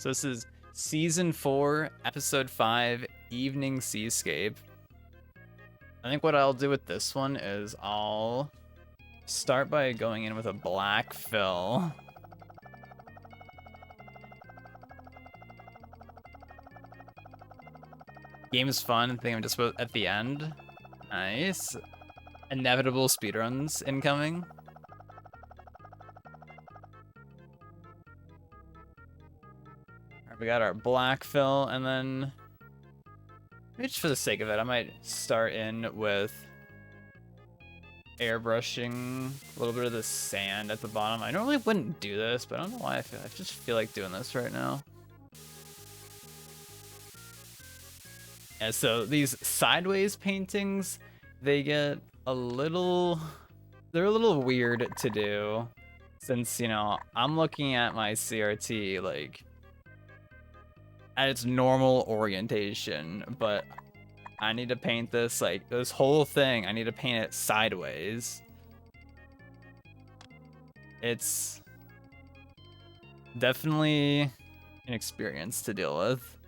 So this is Season 4, Episode 5, Evening Seascape. I think what I'll do with this one is I'll start by going in with a black fill. Game is fun. I think I'm just about at the end. Nice. Inevitable speedruns incoming. We got our black fill, and then maybe just for the sake of it, I might start in with airbrushing a little bit of the sand at the bottom. I normally wouldn't do this, but I don't know why I just feel like doing this right now. Yeah, so these sideways paintings, they get a little, they're a little weird to do since, you know, I'm looking at my CRT like at its normal orientation, but I need to paint this, like, this whole thing, I need to paint it sideways. It's definitely an experience to deal with.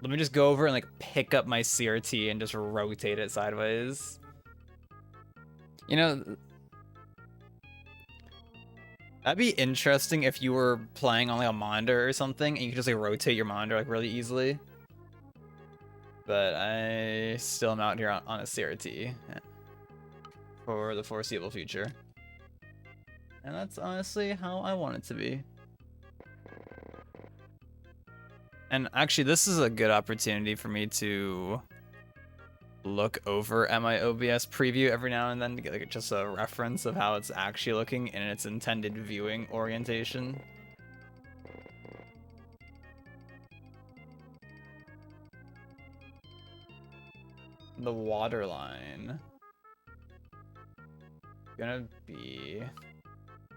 Let me just go over and, like, pick up my CRT and just rotate it sideways. You know, that'd be interesting if you were playing on like a monitor or something and you could just like rotate your monitor like really easily. But I still am out here on a CRT for the foreseeable future. And that's honestly how I want it to be. And actually, this is a good opportunity for me to look over at my OBS preview every now and then to get like just a reference of how it's actually looking in its intended viewing orientation. The water line gonna be,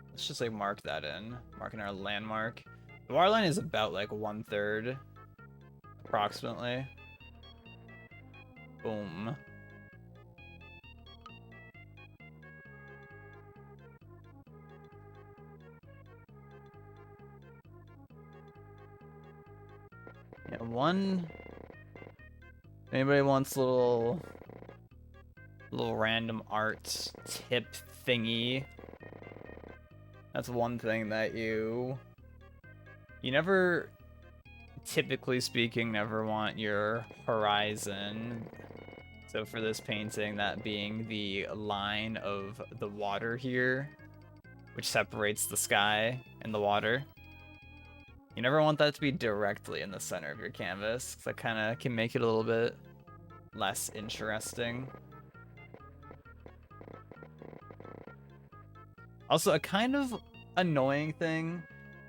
let's just like mark that in, marking our landmark. The water line is about like 1/3 approximately. Boom. Yeah, one. Anybody wants a little random art tip thingy? That's one thing that you never, typically speaking, never want your horizon. So for this painting, that being the line of the water here, which separates the sky and the water. You never want that to be directly in the center of your canvas, because that kind of can make it a little bit less interesting. Also, a kind of annoying thing,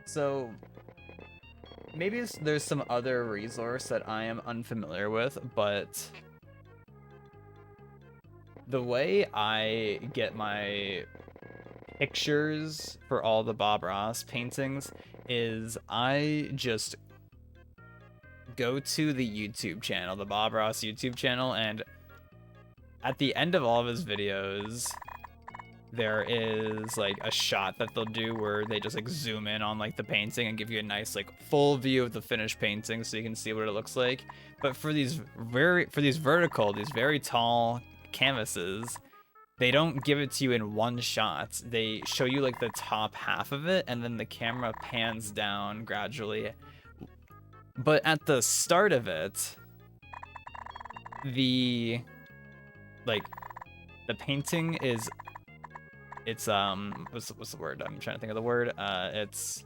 so maybe there's some other resource that I am unfamiliar with, but the way I get my pictures for all the Bob Ross paintings is I just go to the YouTube channel, the Bob Ross YouTube channel, and at the end of all of his videos, there is like a shot that they'll do where they just like zoom in on like the painting and give you a nice like full view of the finished painting so you can see what it looks like. But for these very tall canvases, they don't give it to you in one shot. They show you like the top half of it, and then the camera pans down gradually. But at the start of it, the painting is, it's what's the word? I'm trying to think of the word. It's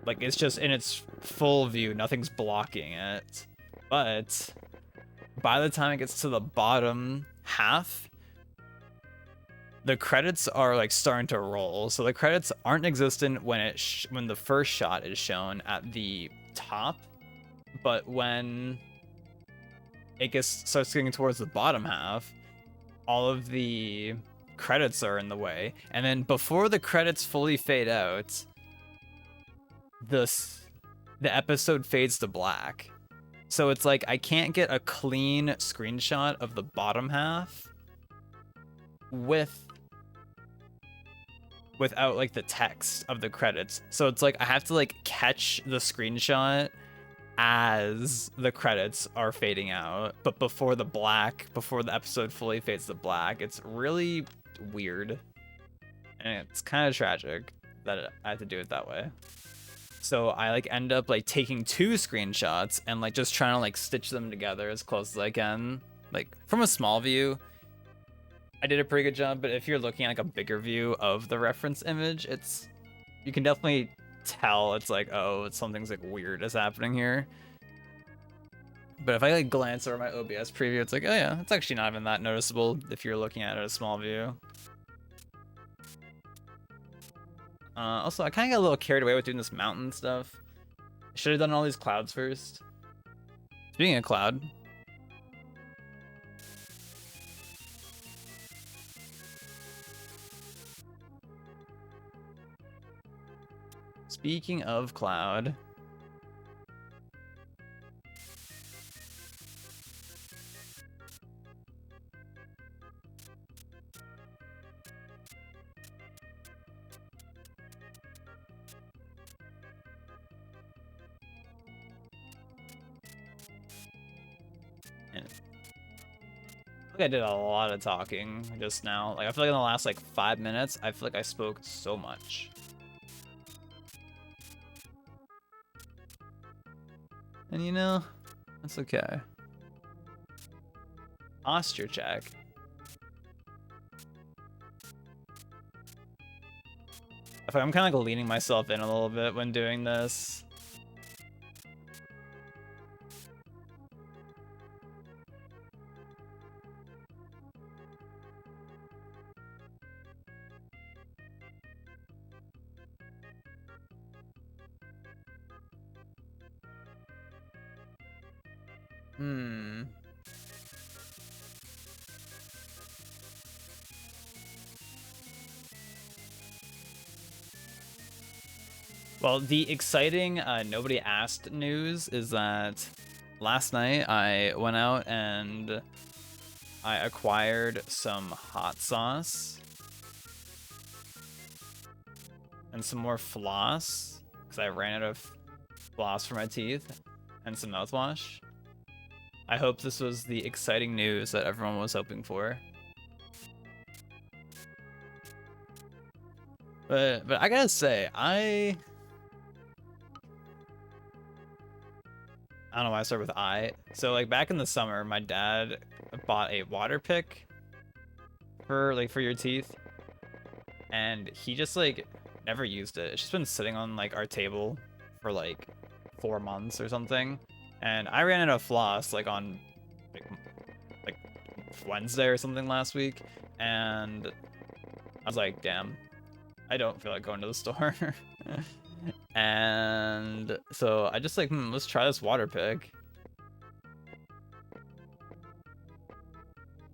like, it's just in its full view, nothing's blocking it. But by the time it gets to the bottom half, the credits are like starting to roll. So the credits aren't existent when when the first shot is shown at the top, but when it starts getting towards the bottom half, all of the credits are in the way. And then before the credits fully fade out, the episode fades to black. So it's like I can't get a clean screenshot of the bottom half with without like the text of the credits. So it's like I have to like catch the screenshot as the credits are fading out, but before the episode fully fades to black. It's really weird. And it's kind of tragic that I have to do it that way. So I like end up like taking 2 screenshots and like just trying to like stitch them together as close as I can. Like from a small view, I did a pretty good job, but if you're looking at like a bigger view of the reference image, you can definitely tell it's like, oh, something's like weird is happening here. But if I like glance over my OBS preview, it's like, oh yeah, it's actually not even that noticeable if you're looking at it at a small view. Also, I kind of got a little carried away with doing this mountain stuff. Should have done all these clouds first. Speaking of cloud. Speaking of cloud. I think I did a lot of talking just now. Like I feel like in the last like 5 minutes, I feel like I spoke so much. And you know, that's okay. Posture check. I feel like I'm kind of like leaning myself in a little bit when doing this. Well, the exciting nobody asked news is that last night I went out and I acquired some hot sauce and some more floss because I ran out of floss for my teeth and some mouthwash. I hope this was the exciting news that everyone was hoping for. But I gotta say, I don't know why I start with I. So like back in the summer, my dad bought a water pick for your teeth, and he just like never used it. It's just been sitting on like our table for like 4 months or something. And I ran out of floss like on like Wednesday or something last week, and I was like, damn, I don't feel like going to the store. And so I just like, let's try this water pick.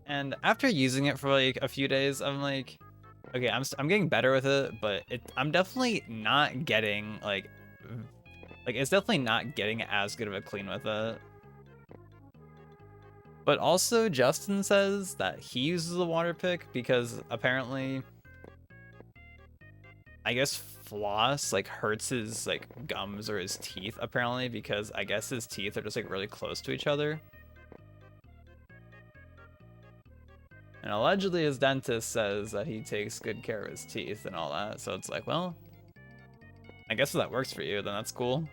And after using it for like a few days, I'm like, okay, I'm getting better with it, but I'm definitely not getting like it's definitely not getting as good of a clean with it. But also Justin says that he uses a water pick because apparently, I guess floss like hurts his like gums or his teeth apparently, because I guess his teeth are just like really close to each other. And allegedly his dentist says that he takes good care of his teeth and all that. So it's like, well, I guess if that works for you, then that's cool.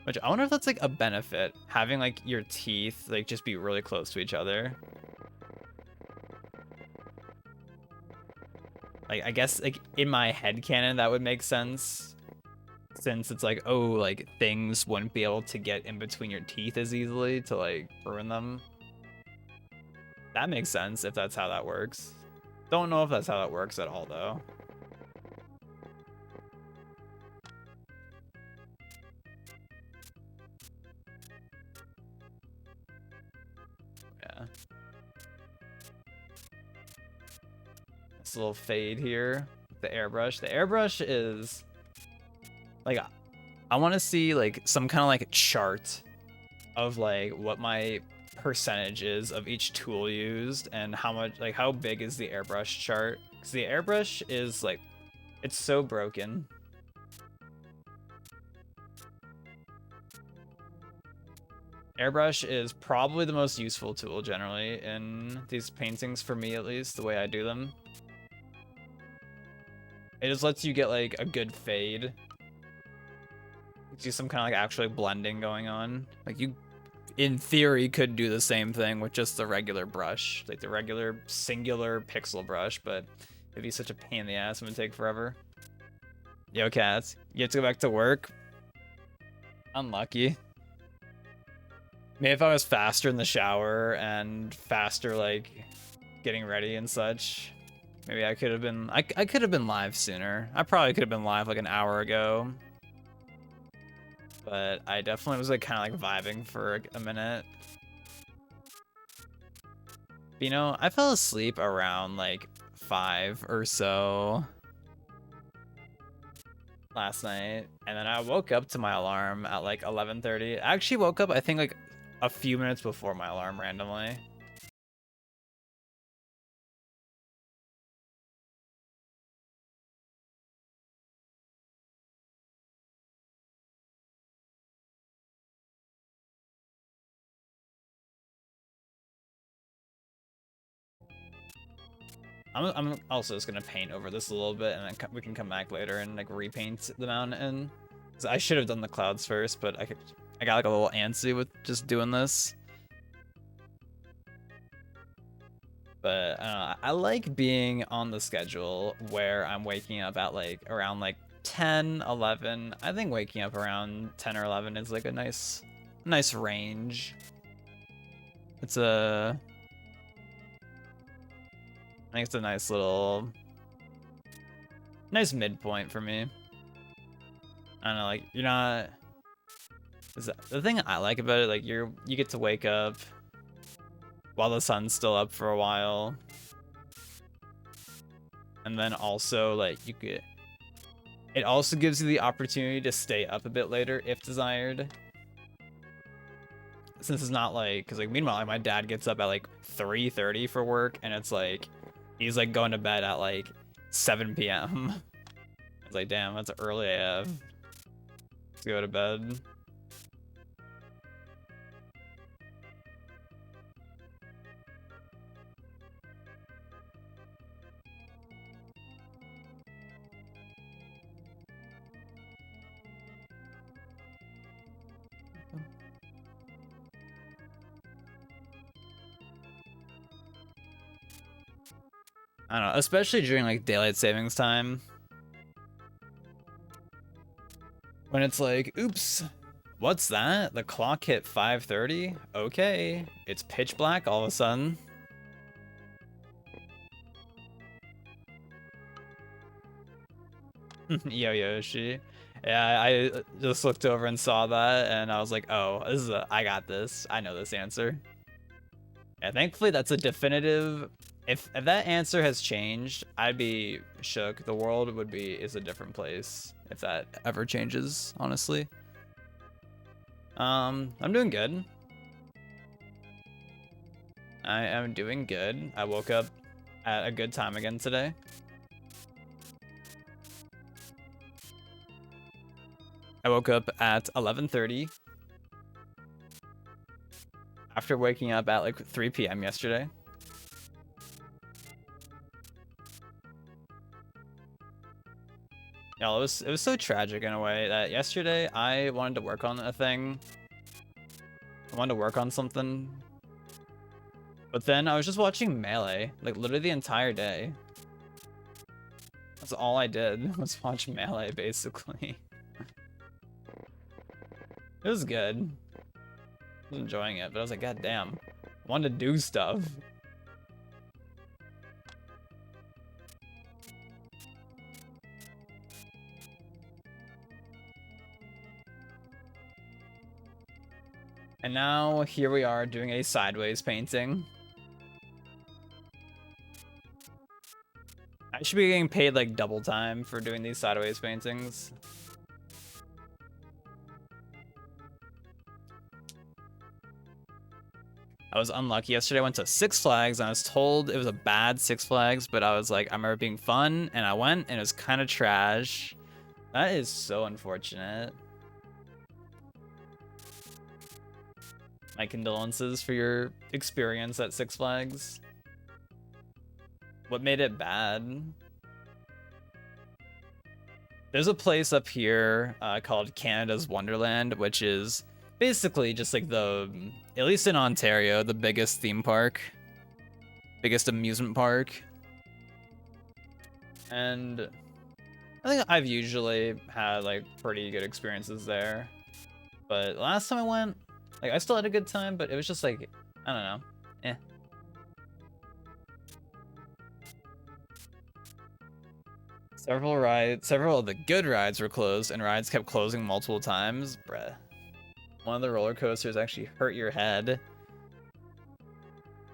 Which I wonder if that's like a benefit, having like your teeth like just be really close to each other. Like I guess like in my headcanon that would make sense, since it's like, oh, like things wouldn't be able to get in between your teeth as easily to like ruin them. That makes sense if that's how that works. Don't know if that's how that works at all though. Yeah. This little fade here, the airbrush. The airbrush is like, I want to see like some kind of like chart of like what my percentage is of each tool used and how much, like how big is the airbrush chart. Because the airbrush is like, it's so broken. Airbrush is probably the most useful tool generally in these paintings, for me at least, the way I do them. It just lets you get like a good fade. Gives you some kind of like actually blending going on. Like you, in theory, could do the same thing with just the regular brush, like the regular singular pixel brush, but it'd be such a pain in the ass and would take forever. Yo, cats, you have to go back to work? Unlucky. Maybe if I was faster in the shower and faster like getting ready and such, maybe I could have been I could have been live sooner. I probably could have been live like an hour ago. But I definitely was like kind of like vibing for a minute. But, you know, I fell asleep around like 5 or so last night, and then I woke up to my alarm at like 11:30. I actually woke up, I think, like a few minutes before my alarm randomly. I'm also just gonna paint over this a little bit, and then we can come back later and like repaint the mountain. So I should have done the clouds first, but I got like a little antsy with just doing this. But I don't know, I like being on the schedule where I'm waking up at like around like 10, 11. I think waking up around 10 or 11 is like a nice range. It's a, I think it's a nice little, nice midpoint for me. I don't know, like you're not, the thing I like about it, like you get to wake up while the sun's still up for a while. And then also like it also gives you the opportunity to stay up a bit later if desired. Since it's not like, because like meanwhile like, my dad gets up at like 3:30 for work, and it's like he's like going to bed at like 7 p.m. It's like, damn, that's early AF. Let's go to bed. I don't know, especially during like daylight savings time. When it's like, oops, what's that? The clock hit 5:30? Okay, it's pitch black all of a sudden. Yo Yoshi. Yeah, I just looked over and saw that, and I was like, oh, this is I got this. I know this answer. Yeah, thankfully that's a definitive. If that answer has changed, I'd be shook. The world is a different place if that ever changes, honestly. I'm doing good. I am doing good. I woke up at a good time again today. I woke up at 11:30 after waking up at like 3 p.m. yesterday. Yeah, it was so tragic in a way that yesterday I wanted to work on a thing. I wanted to work on something. But then I was just watching Melee, like literally the entire day. That's all I did was watch Melee, basically. It was good. I was enjoying it, but I was like, god damn. I wanted to do stuff. And now here we are doing a sideways painting. I should be getting paid like double time for doing these sideways paintings. I was unlucky yesterday. I went to Six Flags and I was told it was a bad Six Flags, but I was like, I remember being fun, and I went and it was kind of trash. That is so unfortunate. My condolences for your experience at Six Flags. What made it bad? There's a place up here called Canada's Wonderland, which is basically just like at least in Ontario, the biggest theme park, biggest amusement park. And I think I've usually had like pretty good experiences there. But last time I went, like I still had a good time, but it was just like, I don't know, eh. Several of the good rides were closed, and rides kept closing multiple times. Bruh. One of the roller coasters actually hurt your head.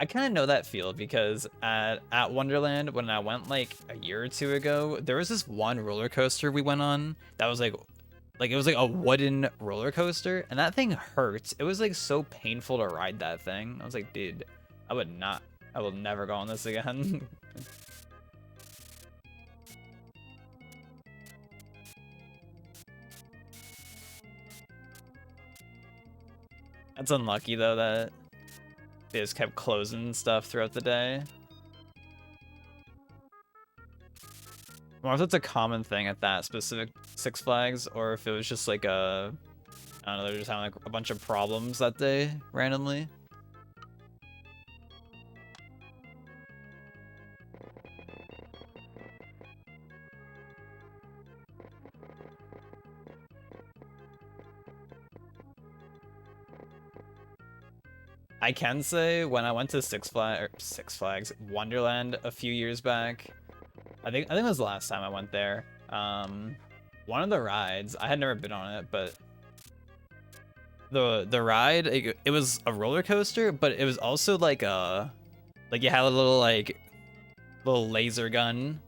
I kind of know that feel because at Wonderland, when I went like a year or two ago, there was this one roller coaster we went on that was like it was like a wooden roller coaster, and that thing hurts. It was like so painful to ride that thing. I was like, dude, I will never go on this again. That's unlucky though that they just kept closing stuff throughout the day. I wonder if that's a common thing at that specific Six Flags, or if it was just like I don't know, they're just having like a bunch of problems that day randomly. I can say when I went to Six Flags Wonderland a few years back, I think it was the last time I went there. One of the rides, I had never been on it, but the ride, it was a roller coaster, but it was also like you had a little laser gun,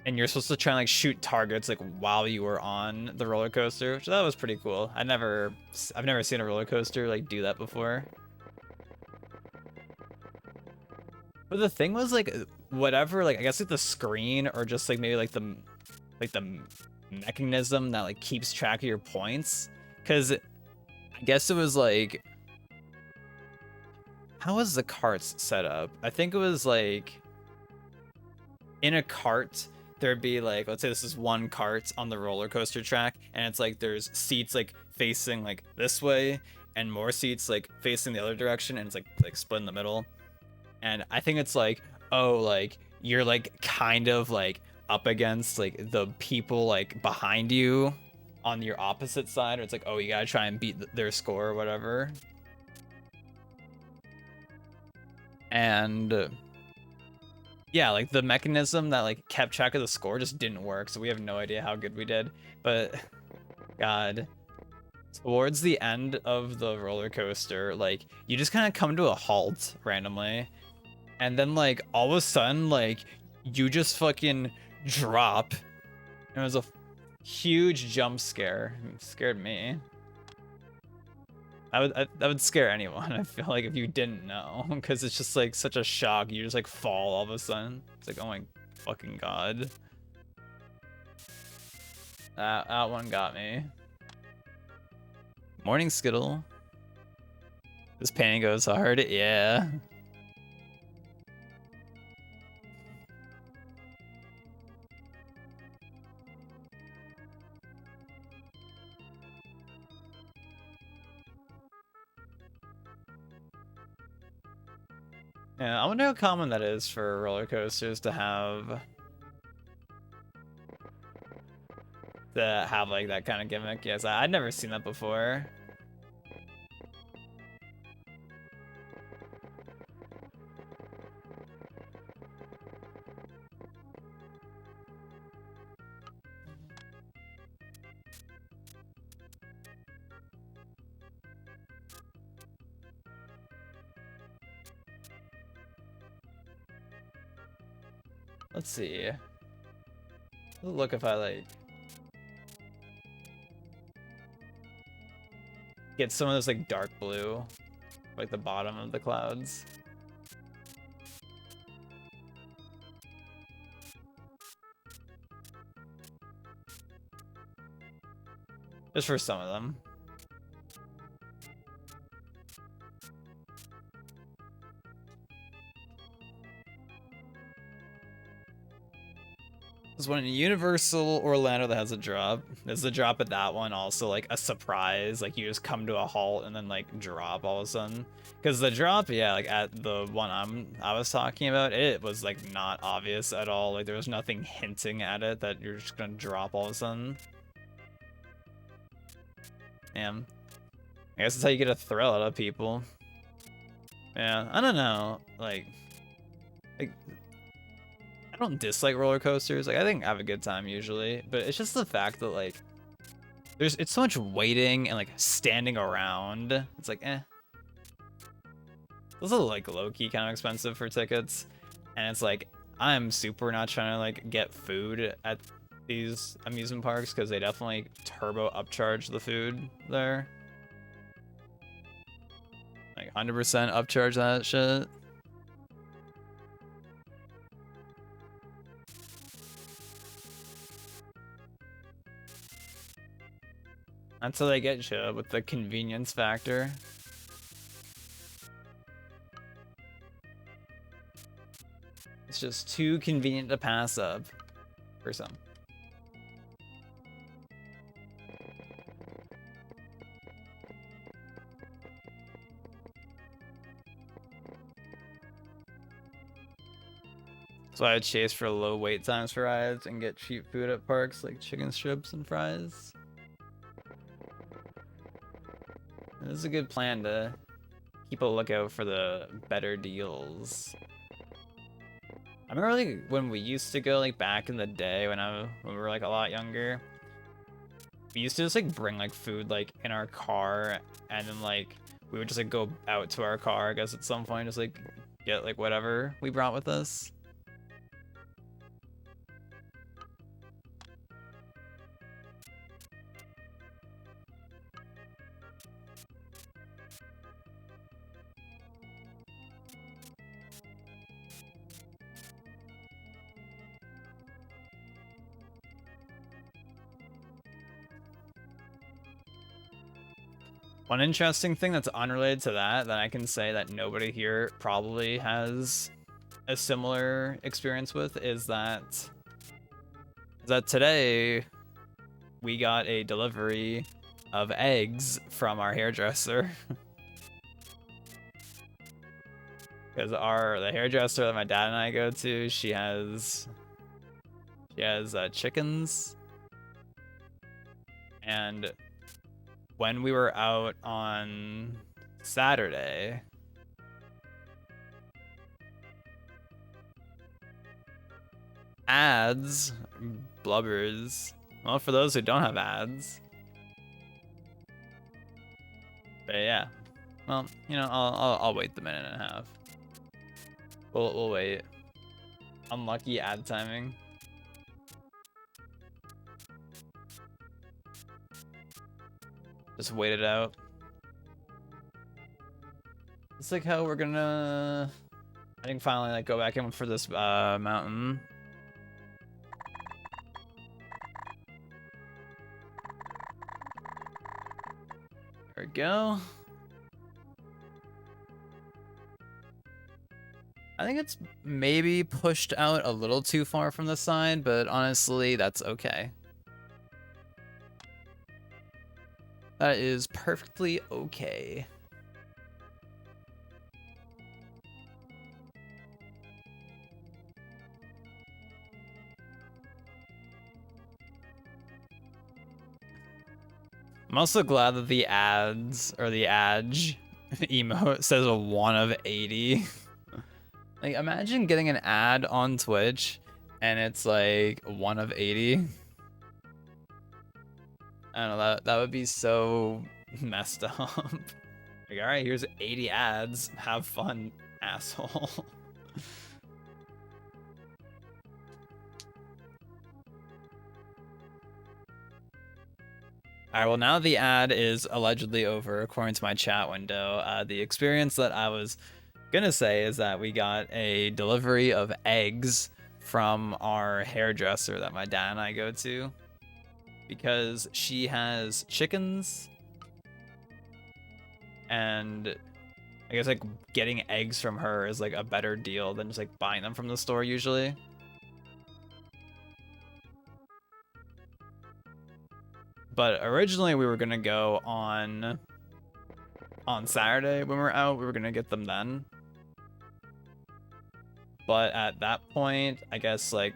and you're supposed to try and like shoot targets like while you were on the roller coaster, which that was pretty cool. I've never seen a roller coaster like do that before. But the thing was like whatever, like I guess like the screen or just like maybe like the mechanism that like keeps track of your points, because I guess it was like, how was the carts set up? I think it was like in a cart there'd be like, let's say this is one cart on the roller coaster track, and it's like there's seats like facing like this way and more seats like facing the other direction, and it's like split in the middle. And I think it's like, oh, like you're like kind of like up against like the people like behind you on your opposite side, or it's like, oh, you gotta try and beat their score or whatever. And yeah, like the mechanism that like kept track of the score just didn't work, so we have no idea how good we did. But God, towards the end of the roller coaster, like you just kind of come to a halt randomly, and then like all of a sudden like you just fucking drop. It was a huge jump scare. It scared me. That would scare anyone, I feel like, if you didn't know, because it's just like such a shock. You just like fall all of a sudden. It's like, oh my fucking God. That one got me. Morning, Skittle. This painting goes hard. Yeah. Yeah, I wonder how common that is for roller coasters to have like that kind of gimmick. Yes, I'd never seen that before. Let's see. Look if I like get some of this like dark blue. like the bottom of the clouds. Just for some of them. There's one in Universal Orlando that has a drop. There's a drop at that one also, like a surprise. Like you just come to a halt and then like drop all of a sudden. Because the drop, yeah, like at the one I was talking about, it was like not obvious at all. Like there was nothing hinting at it that you're just gonna drop all of a sudden. Damn. I guess that's how you get a thrill out of people. Yeah, I don't know. Like I don't dislike roller coasters. Like I think I have a good time usually, but it's just the fact that like it's so much waiting and like standing around. It's like those are like low-key kind of expensive for tickets, and it's like I'm super not trying to like get food at these amusement parks because they definitely turbo upcharge the food there. Like 100% upcharge that shit. That's how they get you with the convenience factor. It's just too convenient to pass up for some. So I chase for low wait times for rides and get cheap food at parks like chicken strips and fries. This is a good plan to keep a lookout for the better deals. I remember like when we used to go like back in the day when we were like a lot younger. We used to just like bring like food like in our car, and then like we would just like go out to our car, I guess at some point, just like get like whatever we brought with us. One interesting thing that's unrelated to that I can say that nobody here probably has a similar experience with is that today we got a delivery of eggs from our hairdresser. Because the hairdresser that my dad and I go to, she has chickens, and when we were out on Saturday, ads, blubbers. Well, for those who don't have ads, but yeah. Well, you know, I'll wait the minute and a half. We'll wait. Unlucky ad timing. Just wait it out. It's like how we're gonna, I think, finally like go back in for this mountain. There we go. I think it's maybe pushed out a little too far from the side, but honestly, that's okay. That is perfectly okay. I'm also glad that the ads, or the adge emote says a 1 of 80. Like, imagine getting an ad on Twitch and it's like 1 of 80. I don't know, that would be so messed up. Like, alright, here's 80 ads. Have fun, asshole. All right, well, now the ad is allegedly over, according to my chat window. The experience that I was gonna say is that we got a delivery of eggs from our hairdresser that my dad and I go to because she has chickens, and I guess like getting eggs from her is like a better deal than just like buying them from the store usually. But originally we were gonna go on Saturday when we were out. We were gonna get them then. But at that point, I guess like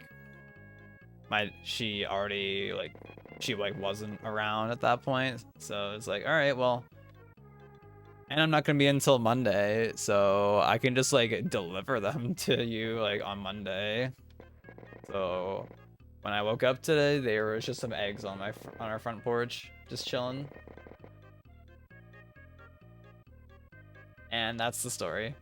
she already like she like wasn't around at that point. So it's like, all right, well, and I'm not gonna be until Monday, so I can just like deliver them to you like on Monday. So when I woke up today, there was just some eggs on on our front porch, just chilling. And that's the story.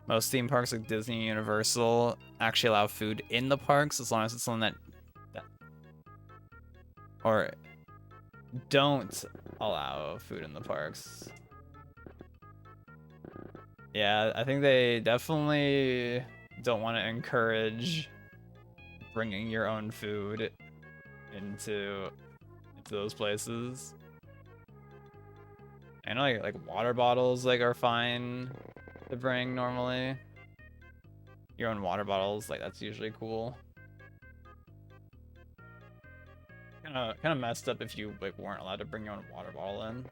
Most theme parks like Disney and Universal actually allow food in the parks as long as it's something that or don't allow food in the parks. Yeah, I think they definitely don't want to encourage bringing your own food into those places. I know like water bottles like are fine to bring normally. Your own water bottles, like that's usually cool. Kind of messed up if you like weren't allowed to bring your own water bottle in.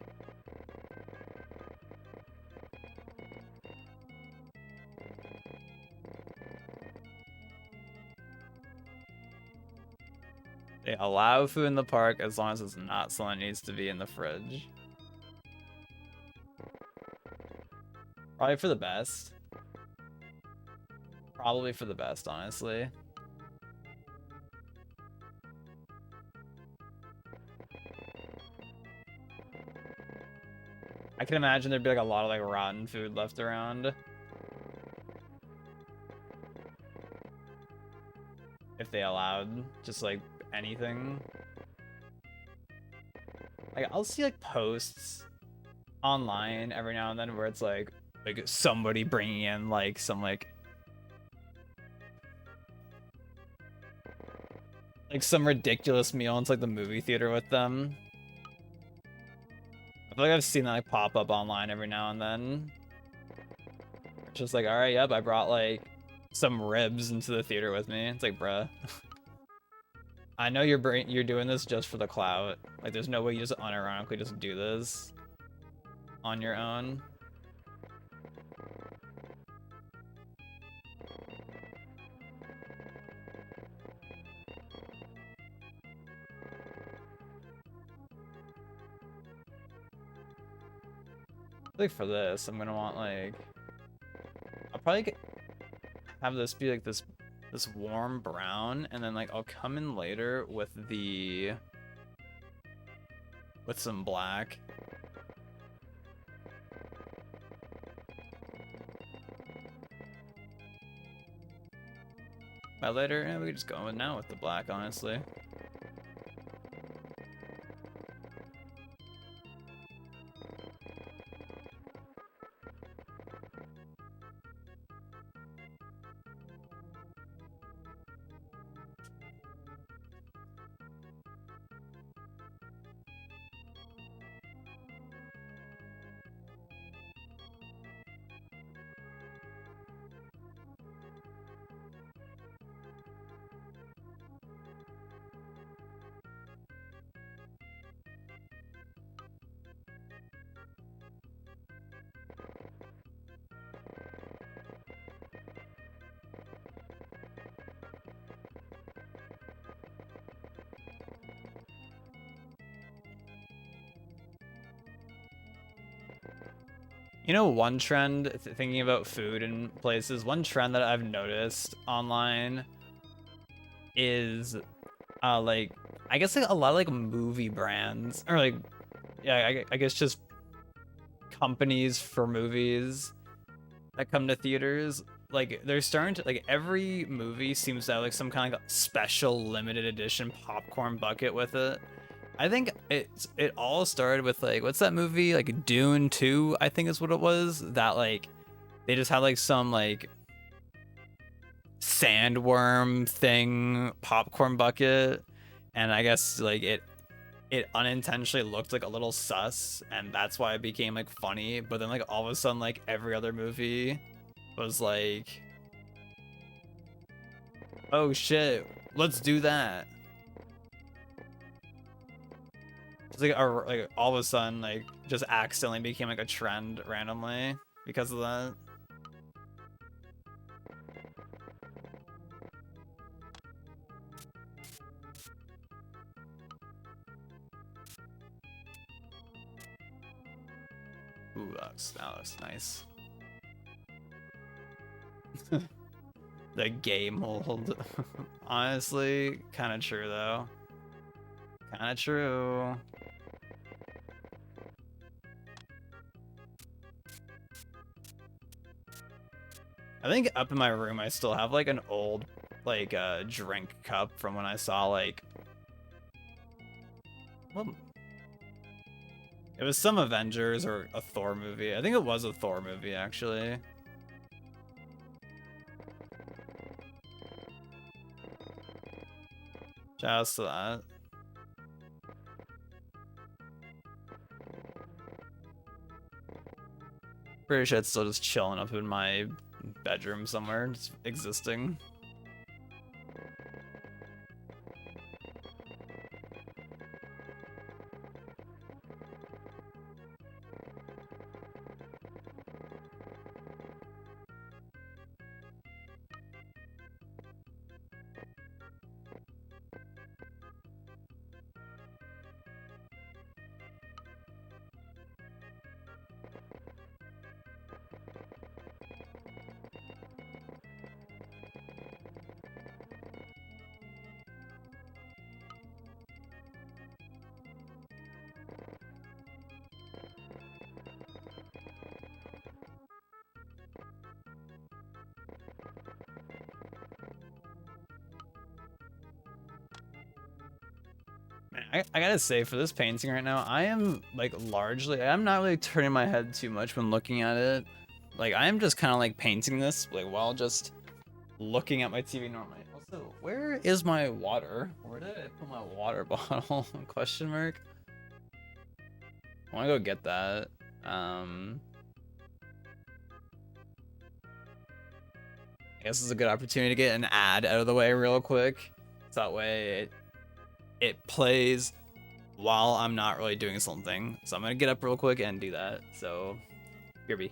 They allow food in the park as long as it's not something that needs to be in the fridge. Probably for the best. Probably for the best, honestly. I can imagine there'd be like a lot of like rotten food left around. If they allowed just like anything. Like I'll see like posts online every now and then where it's like somebody bringing in like some like some ridiculous meal into like the movie theater with them. I feel like I've seen that like pop up online every now and then. It's just like, all right, yep, I brought like some ribs into the theater with me. It's like, bruh. I know you're doing this just for the clout. Like, there's no way you just unironically just do this on your own. Like for this, I'm gonna want like I'll probably have this be like this warm brown, and then like I'll come in later with some black. By later, yeah, we could just go in now with the black, honestly. You know, one trend, thinking about food in places, one trend that I've noticed online is, like, I guess like a lot of like movie brands, or like, yeah, I guess just companies for movies that come to theaters, like they're starting to like every movie seems to have like some kind of like, special limited edition popcorn bucket with it. I think it all started with like what's that movie like Dune 2, I think is what it was, that like they just had like some like sandworm thing popcorn bucket, and I guess like it unintentionally looked like a little sus, and that's why it became like funny. But then like all of a sudden like every other movie was like, oh shit, let's do that. It's like all of a sudden like just accidentally became like a trend randomly because of that. Ooh, that looks nice. The game mold. Honestly, kind of true though. Kind of true. I think up in my room I still have like an old like drink cup from when I saw like, well, it was some Avengers or a Thor movie. I think it was a Thor movie actually. Shouts to that. Pretty sure it's still just chilling up in my bedroom somewhere, just existing. Man, I gotta say, for this painting right now, I am like largely, I'm not really turning my head too much when looking at it. Like I am just kind of like painting this like while just looking at my TV normally. Also, where is my water? Where did I put my water bottle? Question mark. I want to go get that. I guess it's a good opportunity to get an ad out of the way real quick. So that way it plays while I'm not really doing something. So I'm gonna get up real quick and do that. So here be.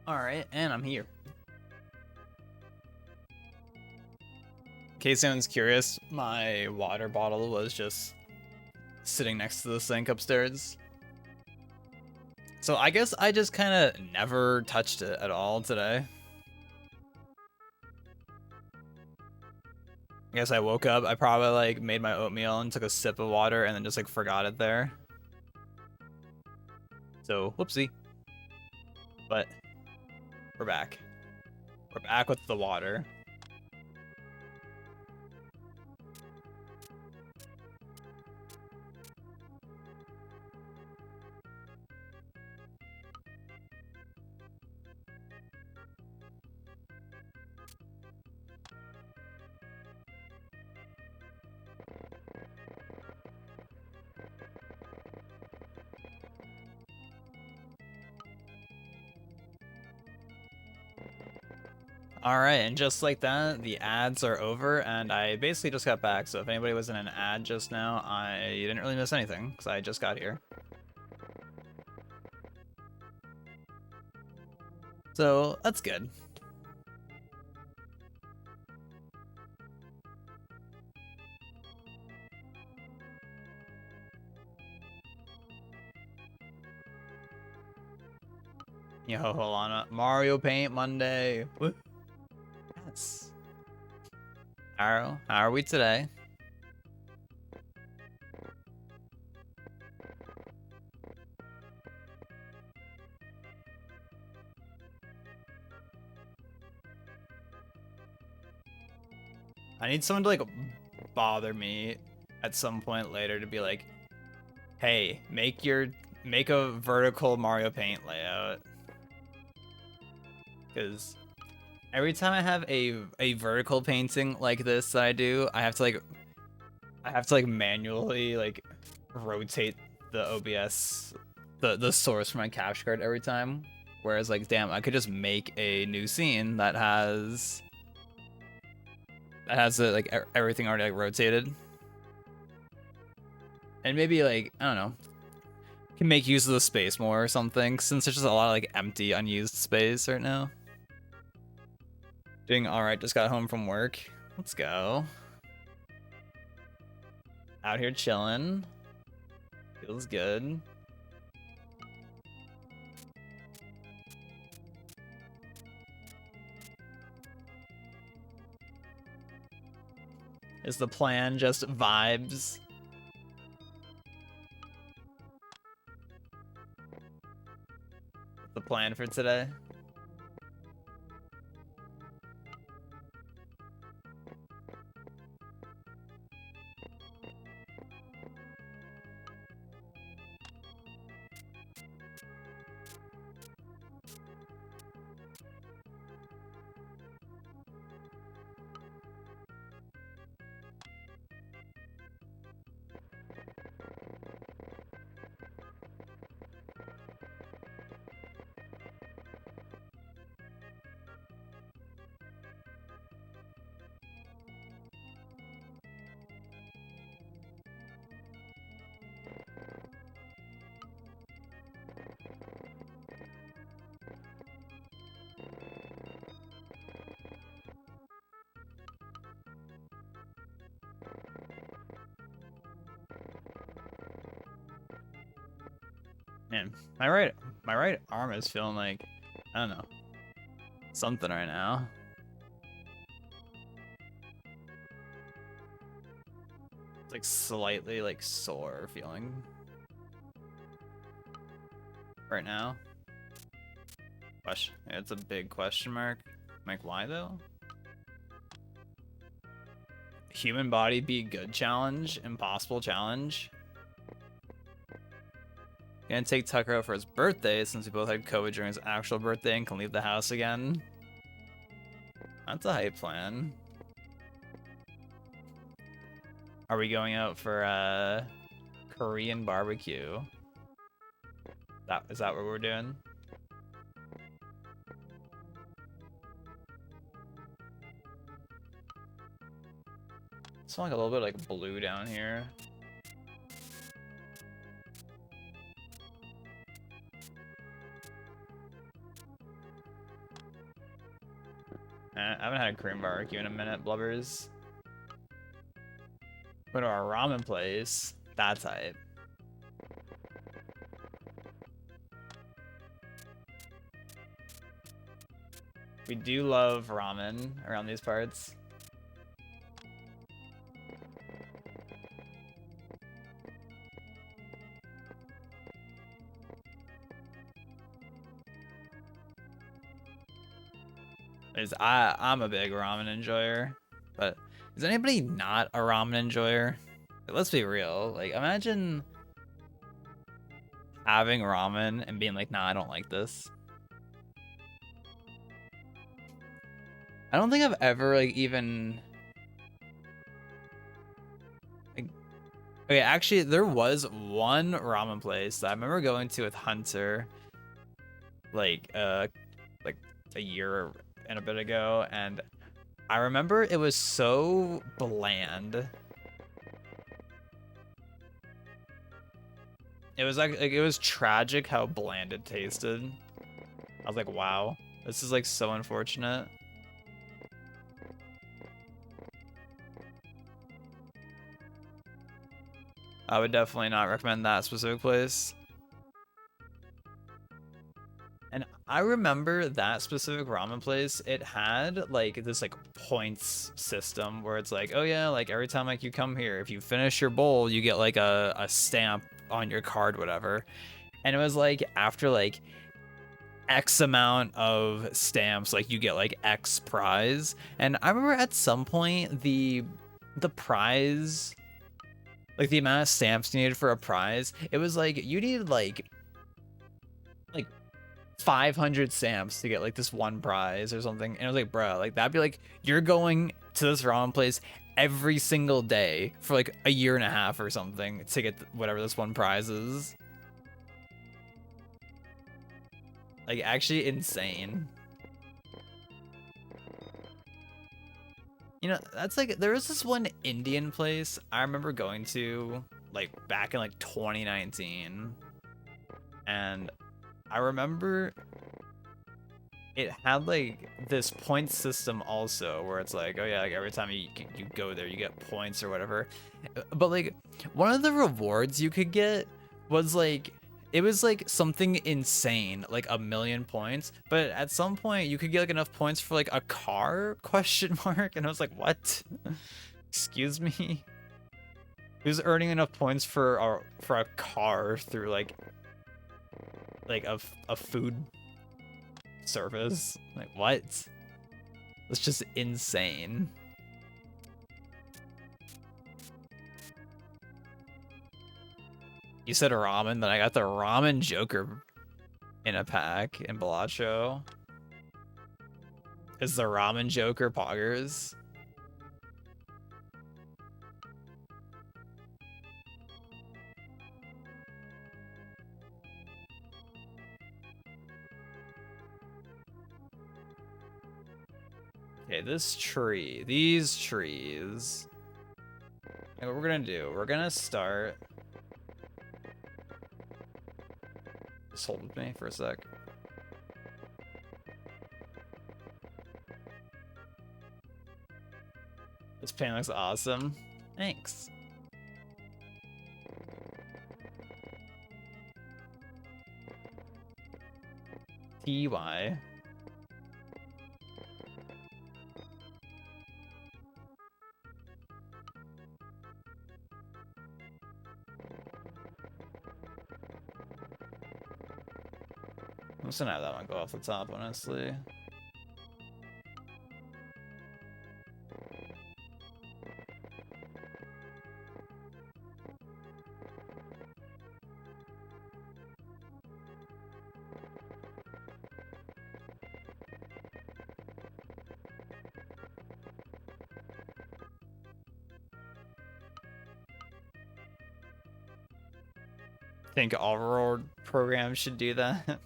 All right, and I'm here. In case anyone's curious, my water bottle was just sitting next to the sink upstairs. So I guess I just kind of never touched it at all today. I guess I woke up, I probably like made my oatmeal and took a sip of water and then just like forgot it there. So whoopsie. But we're back. We're back with the water. Alright, and just like that, the ads are over, and I basically just got back, so if anybody was in an ad just now, I didn't really miss anything, because I just got here. So, that's good. Yo, hold on. Mario Paint Monday. Woo. Yes. How are we today? I need someone to like bother me at some point later to be like, hey, make a vertical Mario Paint layout. Because every time I have a vertical painting like this that I do, I have to like manually like rotate the OBS the source for my capture card every time. Whereas like damn, I could just make a new scene that has like everything already like rotated. And maybe like, I don't know, can make use of the space more or something, since there's just a lot of like empty unused space right now. Doing alright, just got home from work. Let's go. Out here chilling. Feels good. Is the plan just vibes? The plan for today? Man, my right arm is feeling like, I don't know, something right now. It's like slightly like sore feeling right now. Question. It's a big question mark. Like, why though? Human body be good challenge, impossible challenge. Gonna take Tucker out for his birthday since we both had COVID during his actual birthday and can leave the house again. That's a hype plan. Are we going out for Korean barbecue? Is that what we're doing? It's like a little bit like blue down here. I haven't had a Korean barbecue in a minute, blubbers. Go to our ramen place. That's hype. We do love ramen around these parts. I'm a big ramen enjoyer, but is anybody not a ramen enjoyer? Let's be real. Like, imagine having ramen and being like, nah, I don't like this. I don't think I've ever like even like, okay, actually there was one ramen place that I remember going to with Hunter like like a year and a bit ago, and I remember it was so bland. It was like it was tragic how bland it tasted. I was like, wow, this is like so unfortunate. I would definitely not recommend that specific place. And I remember that specific ramen place, it had like this like points system where it's like, oh yeah, like every time like you come here, if you finish your bowl, you get like a stamp on your card, whatever. And it was like after like X amount of stamps, like you get like X prize. And I remember at some point the prize, like the amount of stamps you needed for a prize, it was like you needed like 500 stamps to get like this one prize or something. And I was like, bro, like that'd be like you're going to this ramen place every single day for like a year and a half or something to get whatever this one prize is. Like actually insane. You know, that's like there was this one Indian place I remember going to like back in like 2019, and I remember it had like this point system also where it's like, oh yeah, like every time you go there you get points or whatever. But like one of the rewards you could get was like it was like something insane, like 1,000,000 points, but at some point you could get like enough points for like a car question mark, and I was like, what? Excuse me? Who's earning enough points for a car through like a food service? Like what? That's just insane. You said ramen, then I got the ramen Joker in a pack in Balacho. Is the ramen Joker poggers? Okay, this tree, these trees. And what we're gonna do, we're gonna start. Just hold with me for a sec. This paint looks awesome. Thanks. TY. I'm just gonna have that one go off the top, honestly. Think all reward programs should do that.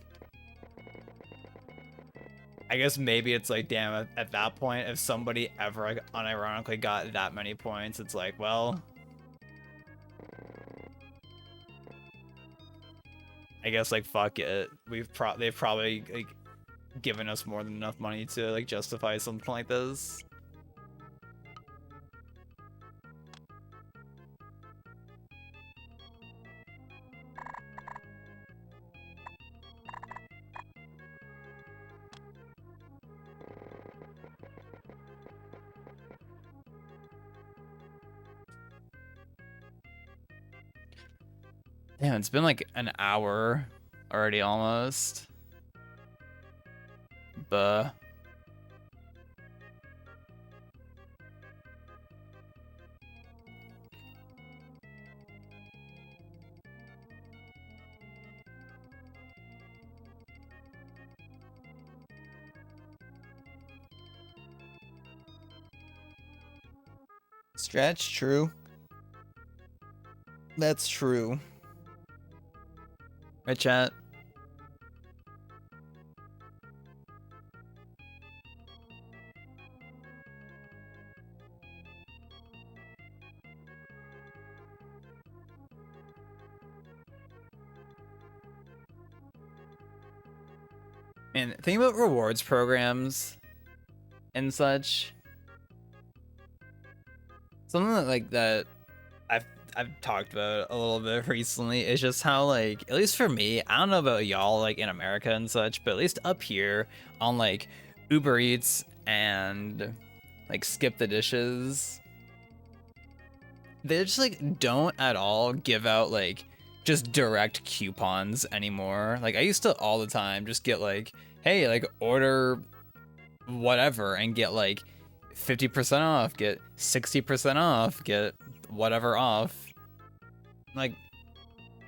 I guess maybe it's like, damn, at that point, if somebody ever like unironically got that many points, it's like, well, I guess like fuck it. They've probably like given us more than enough money to like justify something like this. Damn, it's been like an hour already almost. Buh. Stretch, true. That's true. Right, chat? And think about rewards programs and such. Something that, like, that I've talked about a little bit recently is just how, like, at least for me, I don't know about y'all, like, in America and such, but at least up here on, like, Uber Eats and, like, Skip the Dishes, they just, like, don't at all give out, like, just direct coupons anymore. Like, I used to all the time just get, like, hey, like, order whatever and get, like, 50% off, get 60% off, get whatever off. Like,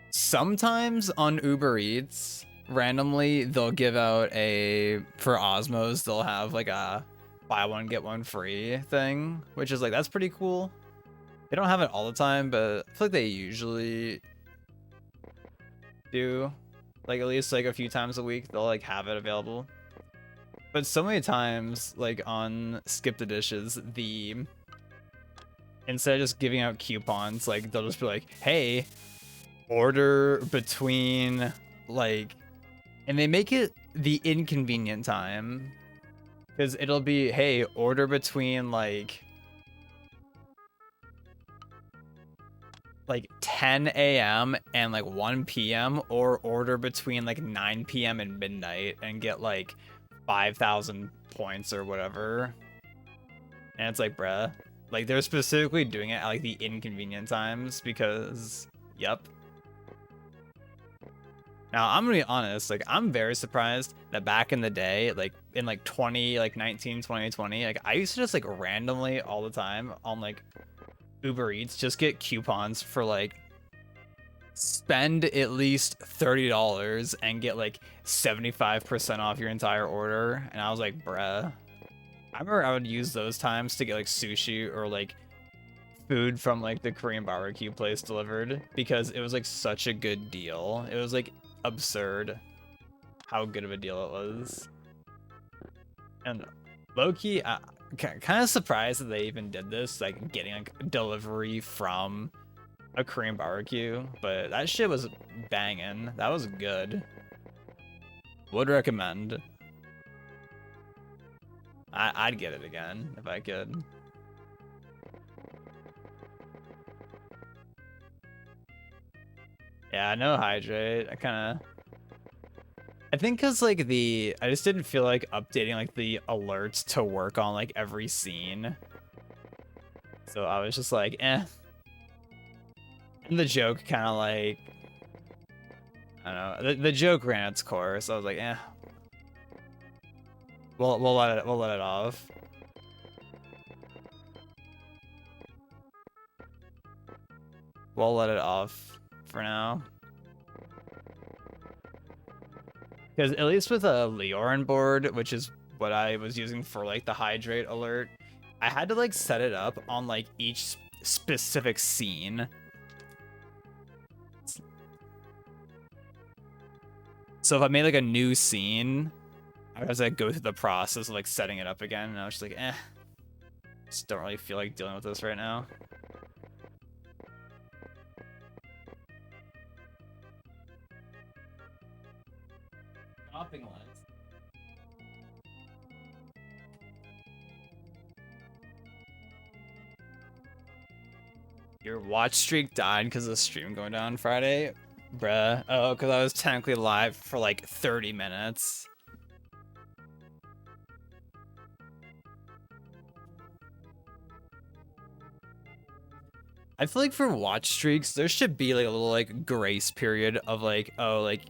sometimes on Uber Eats, randomly, they'll give out for Osmos, they'll have, like, a buy one, get one free thing, which is, like, that's pretty cool. They don't have it all the time, but I feel like they usually do. Like, at least, like, a few times a week, they'll, like, have it available. But so many times, like, on Skip the Dishes, instead of just giving out coupons, like, they'll just be like, hey, order between, like, and they make it the inconvenient time, because it'll be, hey, order between, like 10 a.m. and, like, 1 p.m., or order between, like, 9 p.m. and midnight and get, like, 5,000 points or whatever. And it's like, bruh, like, they're specifically doing it at, like, the inconvenient times because, yep. Now, I'm gonna be honest, like, I'm very surprised that back in the day, like, in, like, 2019, 2020, like, I used to just, like, randomly all the time on, like, Uber Eats just get coupons for, like, spend at least $30 and get, like, 75% off your entire order. And I was like, bruh. I remember I would use those times to get, like, sushi or, like, food from, like, the Korean barbecue place delivered because it was, like, such a good deal. It was, like, absurd how good of a deal it was. And low-key, kind of surprised that they even did this, like, getting, like, delivery from a Korean barbecue, but that shit was banging. That was good. Would recommend. I'd get it again if I could. Yeah, no hydrate. I think because, like, I just didn't feel like updating, like, the alerts to work on, like, every scene. So I was just like, eh. And the joke kind of, like, I don't know. The joke ran its course. I was like, eh. We'll let it off. We'll let it off for now. Because at least with a Leorin board, which is what I was using for, like, the hydrate alert, I had to, like, set it up on, like, each specific scene. So if I made, like, a new scene, I was like, go through the process of, like, setting it up again, and I was just like, eh. Just don't really feel like dealing with this right now. Shopping list. Your watch streak died because of the stream going down Friday? Bruh. Oh, because I was technically live for, like, 30 minutes. I feel like for watch streaks, there should be like a little like grace period of like, oh, like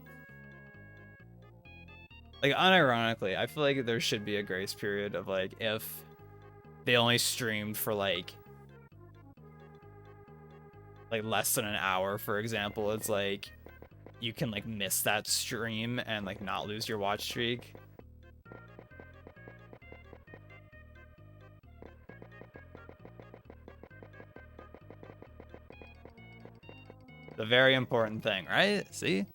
unironically, I feel like there should be a grace period of like if they only streamed for like less than an hour, for example, it's like you can like miss that stream and like not lose your watch streak. The very important thing, right? See?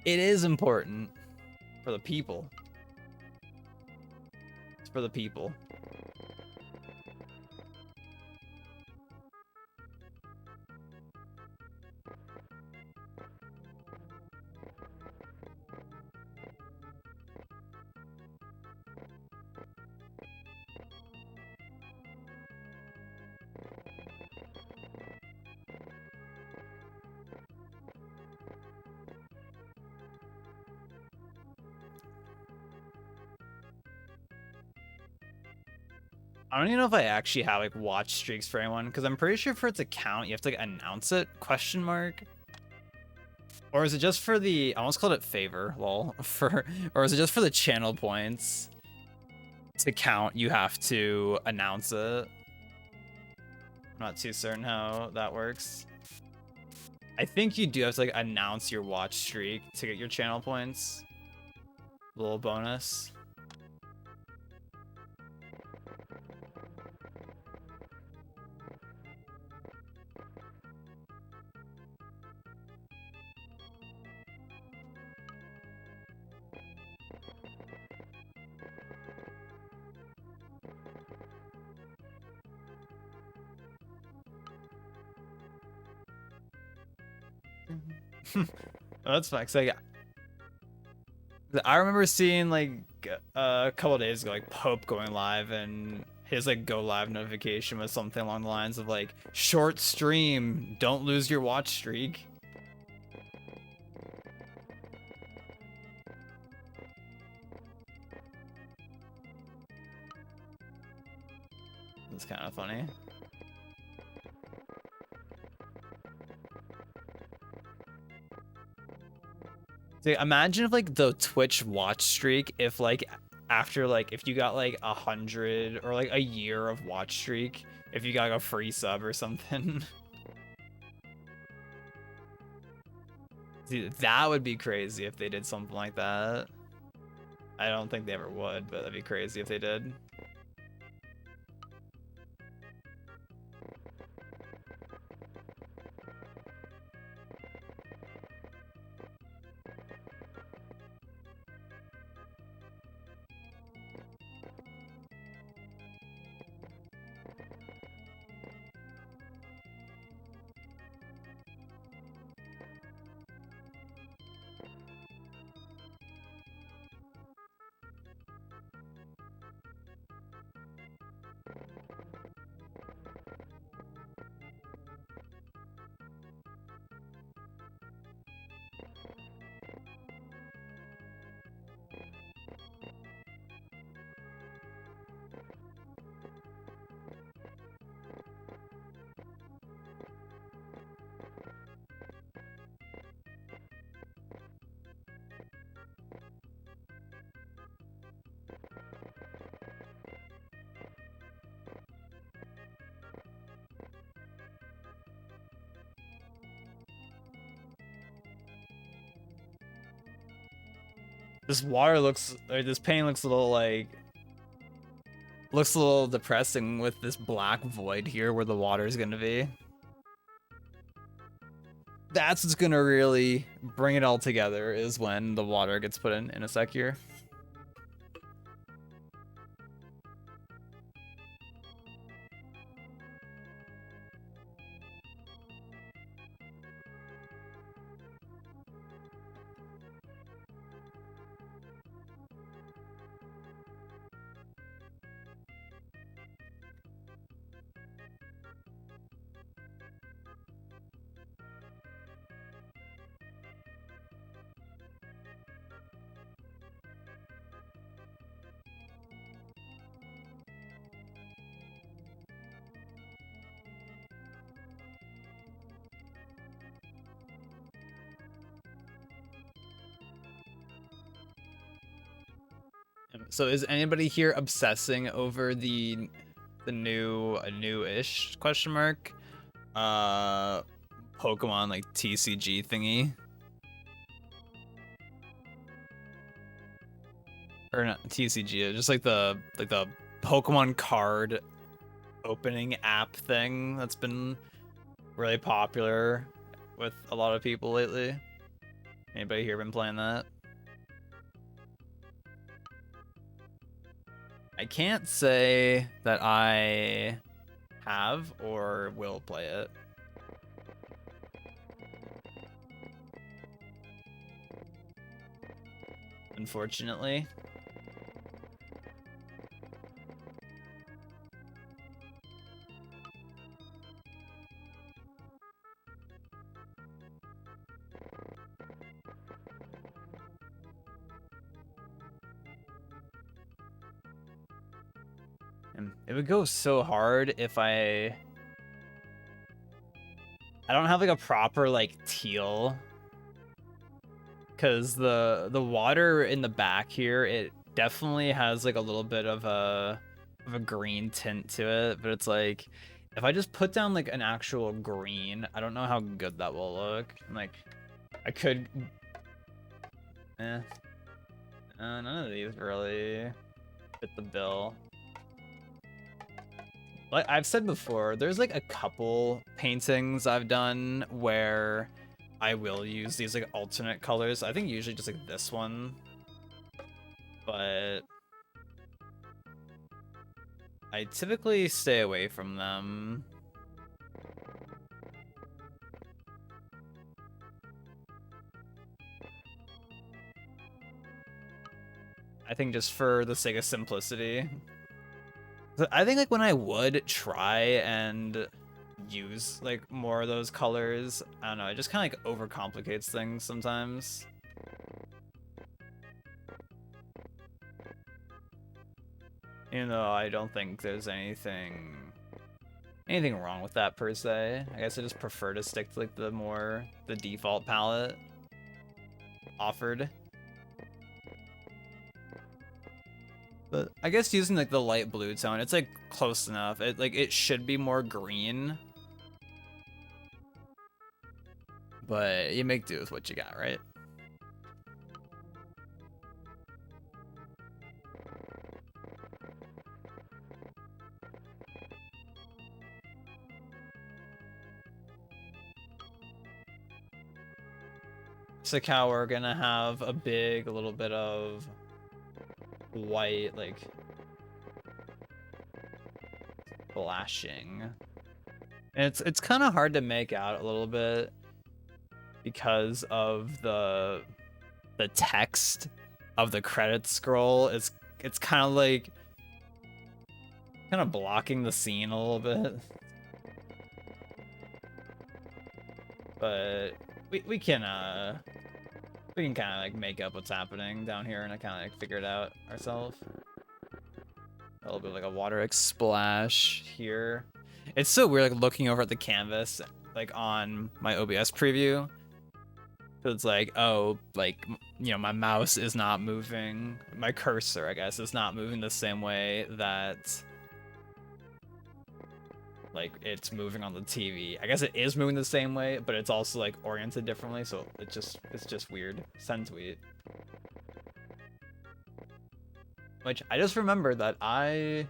It is important for the people. It's for the people. I don't even know if I actually have like watch streaks for anyone, because I'm pretty sure for it to count, you have to like announce it, question mark. Or is it just for the, I almost called it favor, lol, or is it just for the channel points to count, you have to announce it? I'm not too certain how that works. I think you do have to like announce your watch streak to get your channel points. Little bonus. That's fine. So yeah, I remember seeing like a couple days ago, like Pope going live, and his like go live notification was something along the lines of like short stream, don't lose your watch streak. It's kind of funny. So imagine if like the Twitch watch streak, if like after like if you got like 100 or like a year of watch streak, if you got like a free sub or something. See, that would be crazy if they did something like that. I don't think they ever would, but that'd be crazy if they did. This water looks, or this painting looks a little like, looks a little depressing with this black void here where the water is gonna be. That's what's gonna really bring it all together, is when the water gets put in a sec here. So is anybody here obsessing over the newish question mark Pokemon like TCG thingy? Or not TCG, just like the Pokemon card opening app thing that's been really popular with a lot of people lately. Anybody here been playing that? I can't say that I have or will play it. Unfortunately. And it would go so hard if I don't have like a proper like teal, because the water in the back here, it definitely has like a little bit of a green tint to it, but it's like if I just put down like an actual green, I don't know how good that will look. Like I could none of these really fit the bill. Like I've said before, there's like a couple paintings I've done where I will use these like alternate colors. I think usually just like this one, but I typically stay away from them. I think just for the sake of simplicity. I think like when I would try and use like more of those colors, I don't know, it just kind of like overcomplicates things sometimes. Even though I don't think there's anything wrong with that per se. I guess I just prefer to stick to like the default palette offered. But I guess using like the light blue tone, it's like close enough. It should be more green. But you make do with what you got, right? So how we're gonna have a little bit of white, like flashing. And it's kind of hard to make out a little bit because of the text of the credits scroll. It's kind of like blocking the scene a little bit. But we can kind of like make up what's happening down here and kind of like figure it out ourselves. A little bit like a water splash here. It's so weird like looking over at the canvas like on my OBS preview. So it's like, oh, like, you know, my mouse is not moving. My cursor, I guess, is not moving the same way that like it's moving on the TV. I guess it is moving the same way, but it's also like oriented differently, so it's just weird. Send tweet. Which I just remember that I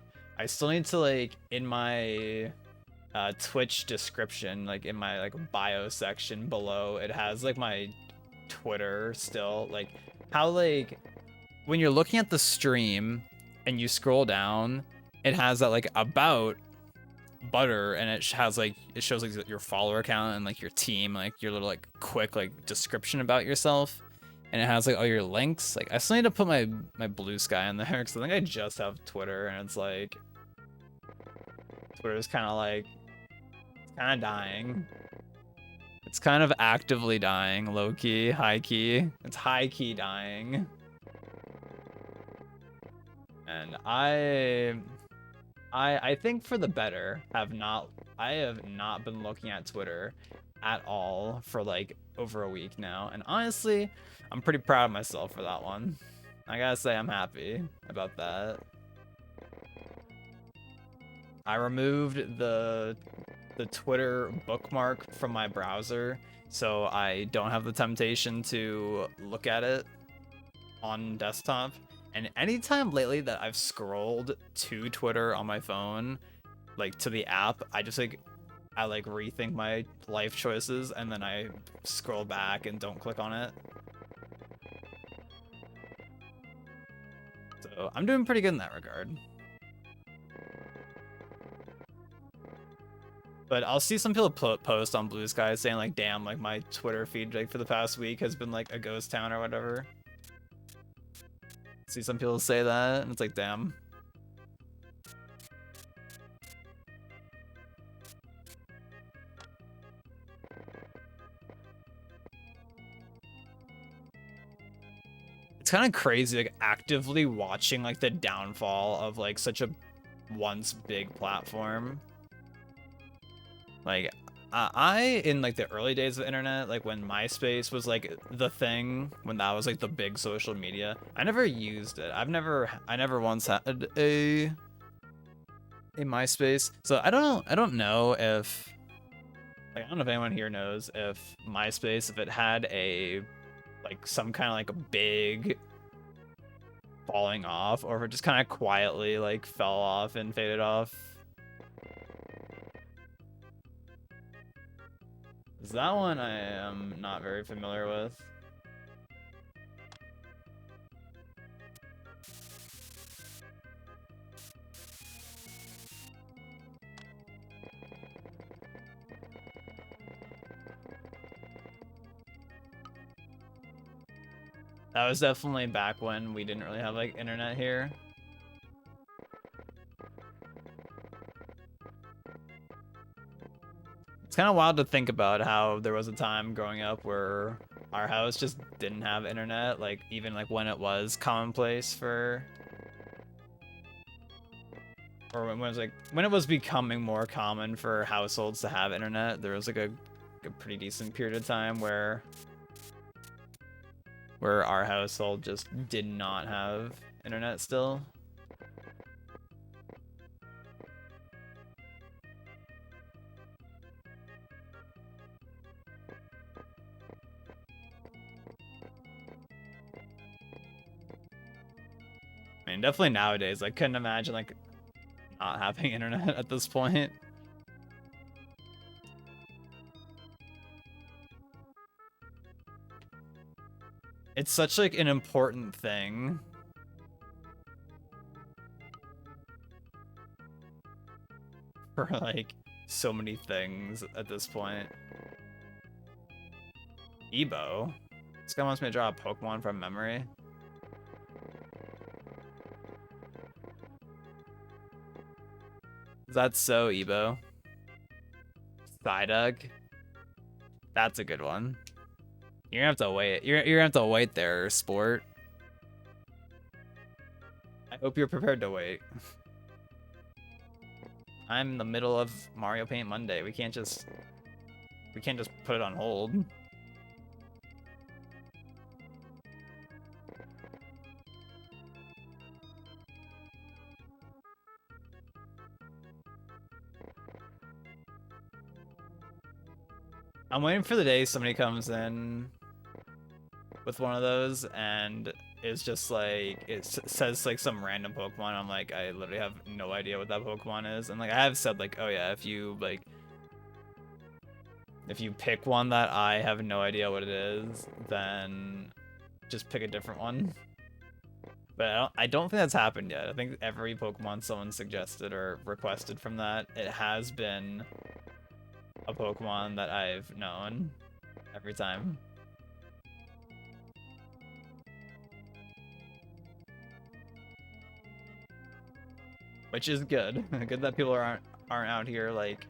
still need to like in my Twitch description, like in my like bio section below, it has like my Twitter still, like how like when you're looking at the stream and you scroll down, it has that like about butter, and it has like it shows like your follower count and like your team, like your little like quick like description about yourself, and it has like all your links. Like I still need to put my blue sky in there because I think I just have Twitter, and it's like Twitter's kind of like dying. It's kind of actively dying, low key, high key. It's high key dying. And I think for the better I have not been looking at Twitter at all for like over a week now. And honestly, I'm pretty proud of myself for that one. I gotta say I'm happy about that. I removed the Twitter bookmark from my browser, so I don't have the temptation to look at it on desktop. And anytime lately that I've scrolled to Twitter on my phone, like to the app, I rethink my life choices and then I scroll back and don't click on it. So I'm doing pretty good in that regard. But I'll see some people post on Blue Sky saying like, damn, like my Twitter feed like for the past week has been like a ghost town or whatever. See some people say that and it's like, damn. It's kind of crazy like actively watching like the downfall of like such a once big platform. Like I in like the early days of the internet, like when MySpace was like the thing, when that was like the big social media, I never used it. I never once had a MySpace. So I don't know if like I don't know if anyone here knows if MySpace, if it had a like some kind of like a big falling off, or if it just kind of quietly like fell off and faded off. That one I am not very familiar with. That was definitely back when we didn't really have like internet here. It's kind of wild to think about how there was a time growing up where our house just didn't have internet, like even like when it was commonplace for, or when it was becoming more common for households to have internet, there was like a pretty decent period of time where our household just did not have internet still. I mean, definitely nowadays, I couldn't imagine like not having internet at this point. It's such like an important thing. For like so many things at this point. Ebo? This guy wants me to draw a Pokemon from memory. That's so Ebo. Psyduck. That's a good one. You're gonna have to wait. You're gonna have to wait there, sport. I hope you're prepared to wait. I'm in the middle of Mario Paint Monday. We can't just put it on hold. I'm waiting for the day somebody comes in with one of those and it's just like it says like some random Pokemon. I'm like, I literally have no idea what that Pokemon is, and like I have said like, oh yeah, if you pick one that I have no idea what it is, then just pick a different one. But I don't think that's happened yet. I think every Pokemon someone suggested or requested from that, it has been a Pokemon that I've known every time. Which is good. Good that people aren't out here like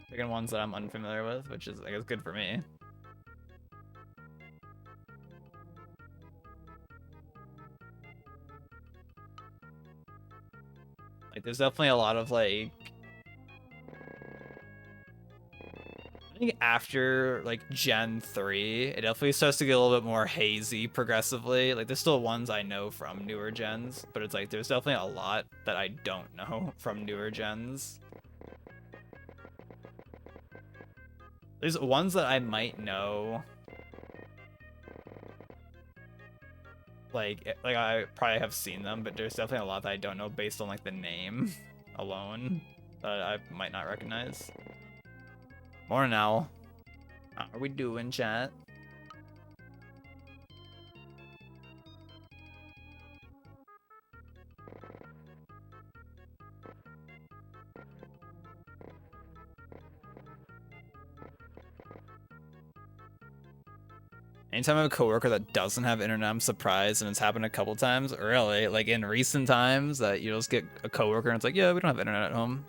picking ones that I'm unfamiliar with, which is I guess good for me. Like there's definitely a lot of like I think after like Gen 3, it definitely starts to get a little bit more hazy progressively. Like there's still ones I know from newer gens, but it's like there's definitely a lot that I don't know from newer gens. There's ones that I might know. Like I probably have seen them, but there's definitely a lot that I don't know based on like the name alone that I might not recognize. Morning, Owl. How are we doing, chat? Anytime I have a coworker that doesn't have internet, I'm surprised, and it's happened a couple times. Really, like in recent times, that you just get a coworker and it's like, yeah, we don't have internet at home.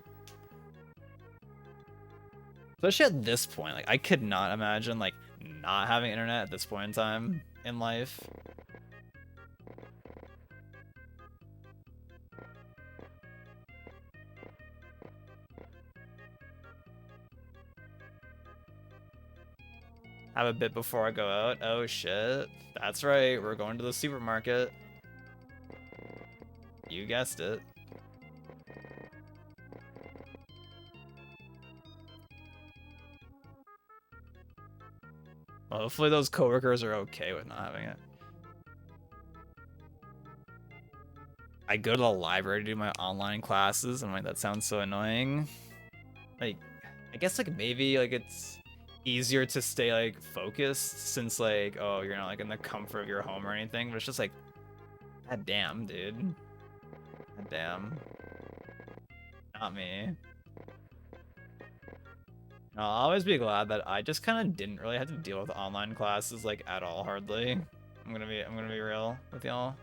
Especially at this point, like I could not imagine like not having internet at this point in time in life. Have a bit before I go out. Oh shit. That's right, we're going to the supermarket. You guessed it. Well, hopefully those coworkers are okay with not having it. I go to the library to do my online classes, and I'm like, that sounds so annoying. Like, I guess like maybe like it's easier to stay like focused since like, oh, you're not like in the comfort of your home or anything, but it's just like, god damn, dude. God damn. Not me. I'll always be glad that I just kind of didn't really have to deal with online classes like at all, hardly. I'm gonna be real with y'all.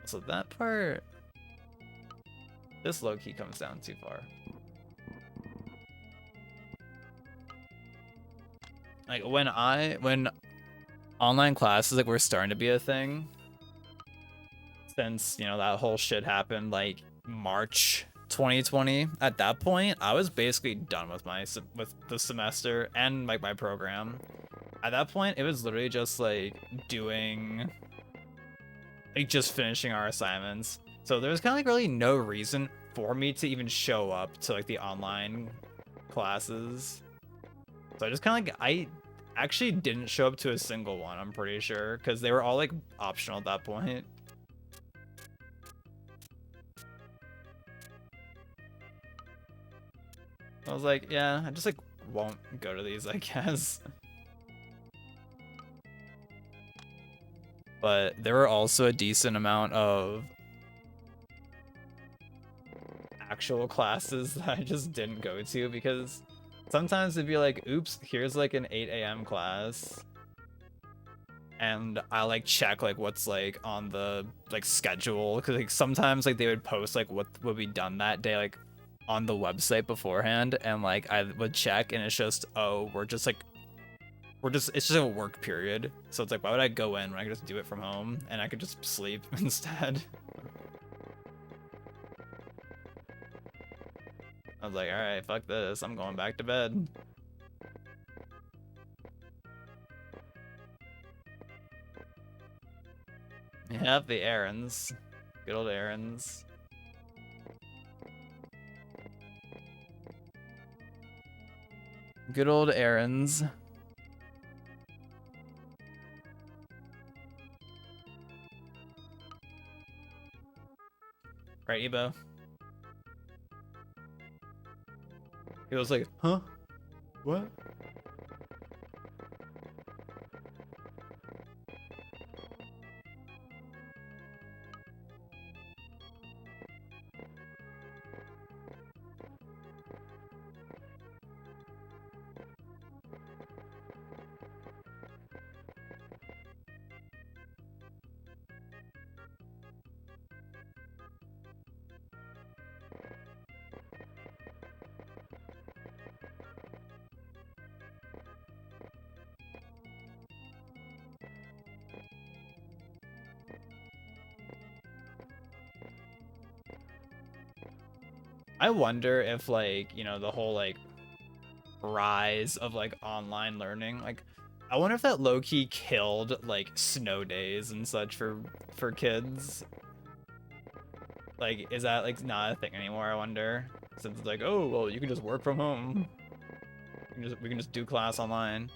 So that part, this low key comes down too far. Like when online classes like were starting to be a thing, since you know that whole shit happened like March 2020. At that point, I was basically done with with the semester and like my program. At that point, it was literally just like doing like just finishing our assignments. So there was kind of like really no reason for me to even show up to like the online classes. So I just kind of like I actually didn't show up to a single one, I'm pretty sure, because they were all like optional at that point. I was like, yeah, I just like won't go to these, I guess. But there were also a decent amount of actual classes that I just didn't go to because sometimes it'd be like, oops, here's like an 8 a.m. class. And I like check like what's like on the like schedule, because like sometimes like they would post like what would be done that day like on the website beforehand, and like I would check and it's just, oh, it's just a work period. So it's like, why would I go in when I could just do it from home and I could just sleep instead? I was like, all right, fuck this. I'm going back to bed. Yep, the errands. Good old errands. Good old errands. Right, Ebo? He was like, huh? What? I wonder if like, you know, the whole like rise of like online learning. Like, I wonder if that low key killed like snow days and such for kids. Like, is that like not a thing anymore? I wonder. Since it's like, oh well, you can just work from home. We can just do class online.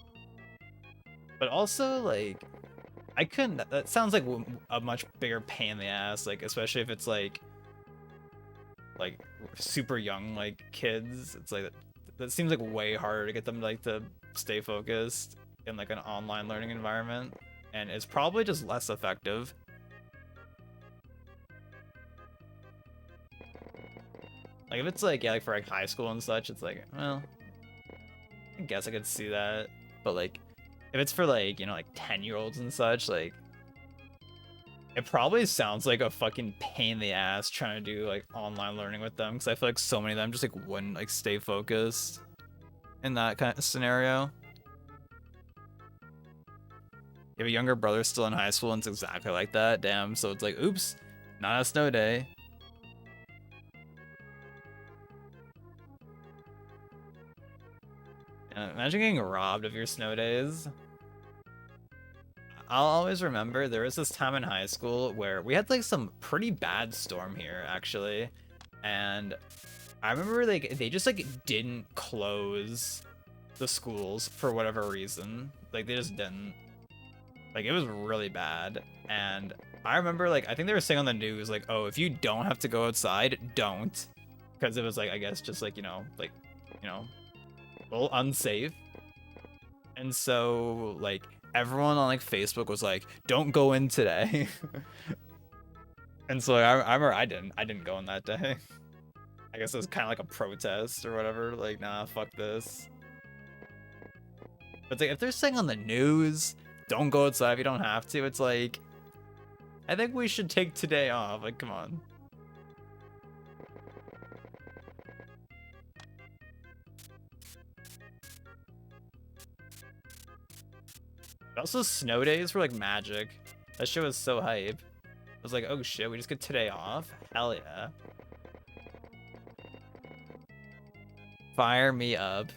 But also like, I couldn't. That sounds like a much bigger pain in the ass. Like, especially if it's like super young like kids. It's like that seems like way harder to get them like to stay focused in like an online learning environment, and it's probably just less effective. Like if it's like, yeah, like for like high school and such, it's like, well, I guess I could see that. But like if it's for like, like 10-year-olds and such, like it probably sounds like a fucking pain in the ass trying to do like online learning with them, because I feel like so many of them just like wouldn't like stay focused in that kind of scenario. You have a younger brother still in high school and it's exactly like that. Damn, so it's like, oops, not a snow day. Imagine getting robbed of your snow days. I'll always remember there was this time in high school where we had like some pretty bad storm here actually, and I remember like they just like didn't close the schools for whatever reason. Like they just didn't. Like it was really bad, and I remember like I think they were saying on the news like, oh, if you don't have to go outside, don't, because it was like, I guess just like a little unsafe. And so like everyone on like Facebook was like, don't go in today. And so like, I remember I didn't go in that day. I guess it was kind of like a protest or whatever, like, nah, fuck this. But like if they're saying on the news, don't go outside if you don't have to, it's like, I think we should take today off. Like, come on. Also, snow days were like magic. That shit was so hype. I was like, oh shit, we just get today off? Hell yeah. Fire me up.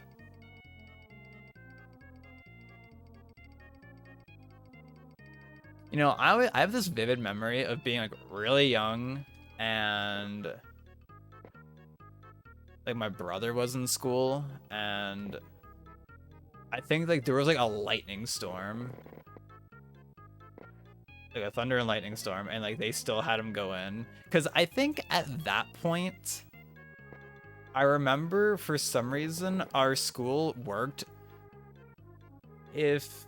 I have this vivid memory of being like really young, and like my brother was in school, and I think like there was like a lightning storm, like a thunder and lightning storm, and like they still had him go in, because I think at that point I remember for some reason our school worked if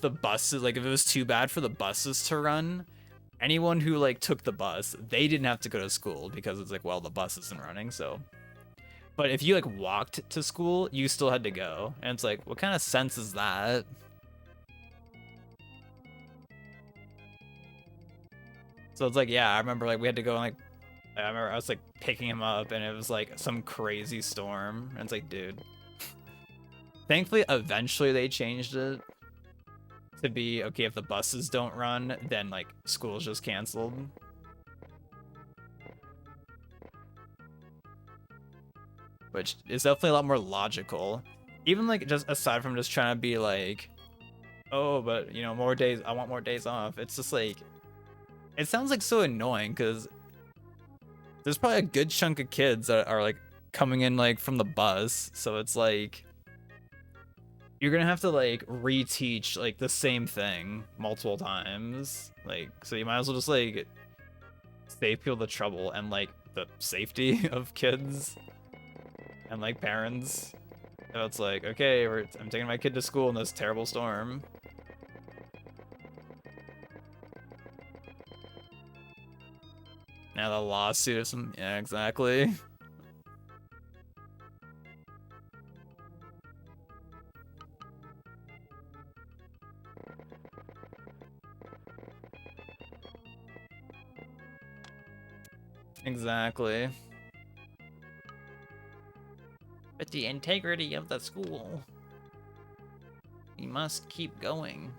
the buses, like if it was too bad for the buses to run, anyone who like took the bus, they didn't have to go to school, because it's like, well, the bus isn't running. So but if you like walked to school, you still had to go, and it's like, what kind of sense is that? So it's like, yeah, I remember like we had to go, and like I remember I was like picking him up, and it was like some crazy storm, and it's like, dude. Thankfully eventually they changed it to be, okay, if the buses don't run, then like school's just canceled. Which is definitely a lot more logical. Even like just aside from just trying to be like, oh, but more days, I want more days off. It's just like, it sounds like so annoying, because there's probably a good chunk of kids that are like coming in like from the bus, so it's like you're gonna have to like reteach like the same thing multiple times, like, so you might as well just like save people the trouble and like the safety of kids and like parents. So it's like, okay, I'm taking my kid to school in this terrible storm. Now the lawsuit of some, yeah, exactly. Exactly. But the integrity of the school, we must keep going.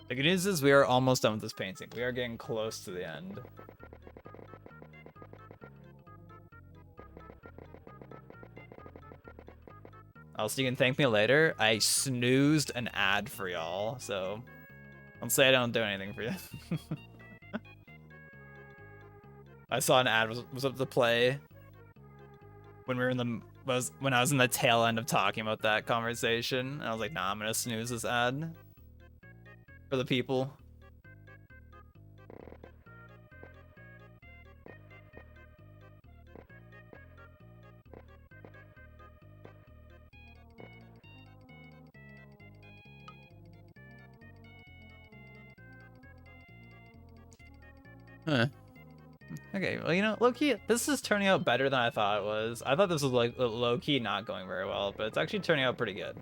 The good news is we are almost done with this painting. We are getting close to the end. Also, you can thank me later. I snoozed an ad for y'all, so don't say I don't do anything for you. I saw an ad was up to play when we were in the when I was in the tail end of talking about that conversation. And I was like, nah, I'm gonna snooze this ad for the people. Huh. Okay, well, you know, low-key, this is turning out better than I thought it was. I thought this was, like, low-key not going very well, but it's actually turning out pretty good.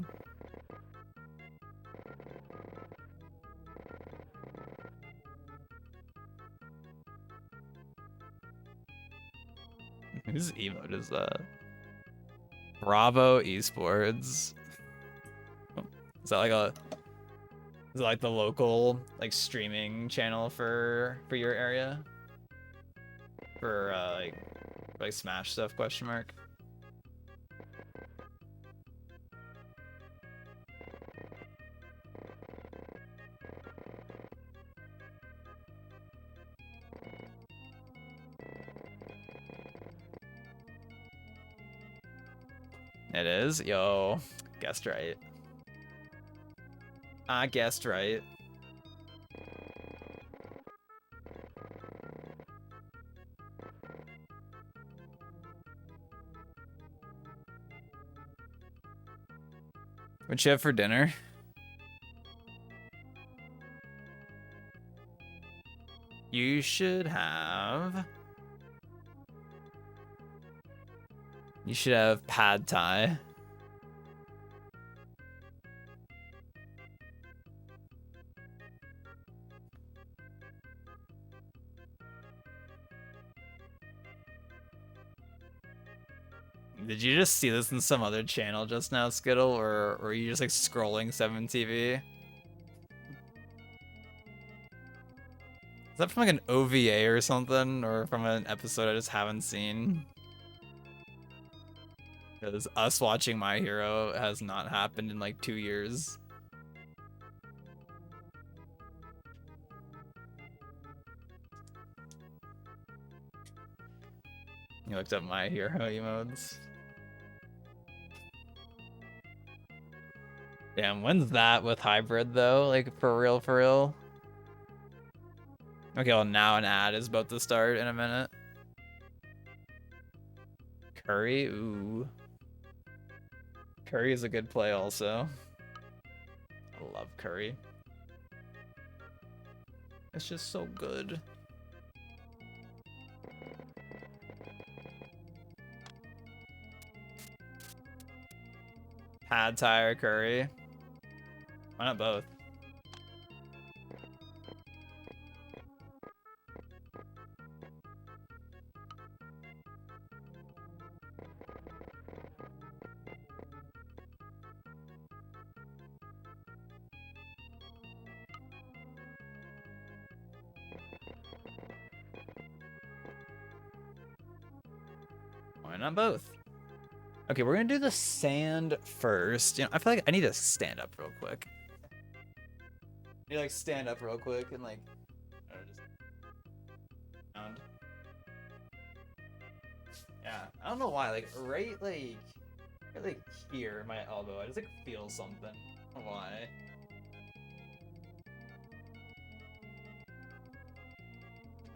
Whose emote is that? Bravo Esports. Is that like a... Is it like the local, like, streaming channel for your area? For, like Smash stuff, question mark? It is? Yo, guessed right. I guessed right. What'd you have for dinner? You should have... You should have pad thai. Did you just see this in some other channel just now, Skittle, or were you just like scrolling 7TV? Is that from like an OVA or something, or from an episode I just haven't seen? Because us watching My Hero has not happened in like 2 years. You looked up My Hero emotes. Damn, when's that with hybrid though? Like for real, for real? Okay, well now an ad is about to start in a minute. Curry, ooh. Curry is a good play also. I love curry. It's just so good. Pad thai or curry? Why not both? Why not both? Okay, we're gonna do the sand first. You know, I feel like I need to stand up real quick. I need to like stand up real quick and like, I don't know, just around. Yeah, I don't know why. Like right like here, my elbow, I just like feel something. I don't know why.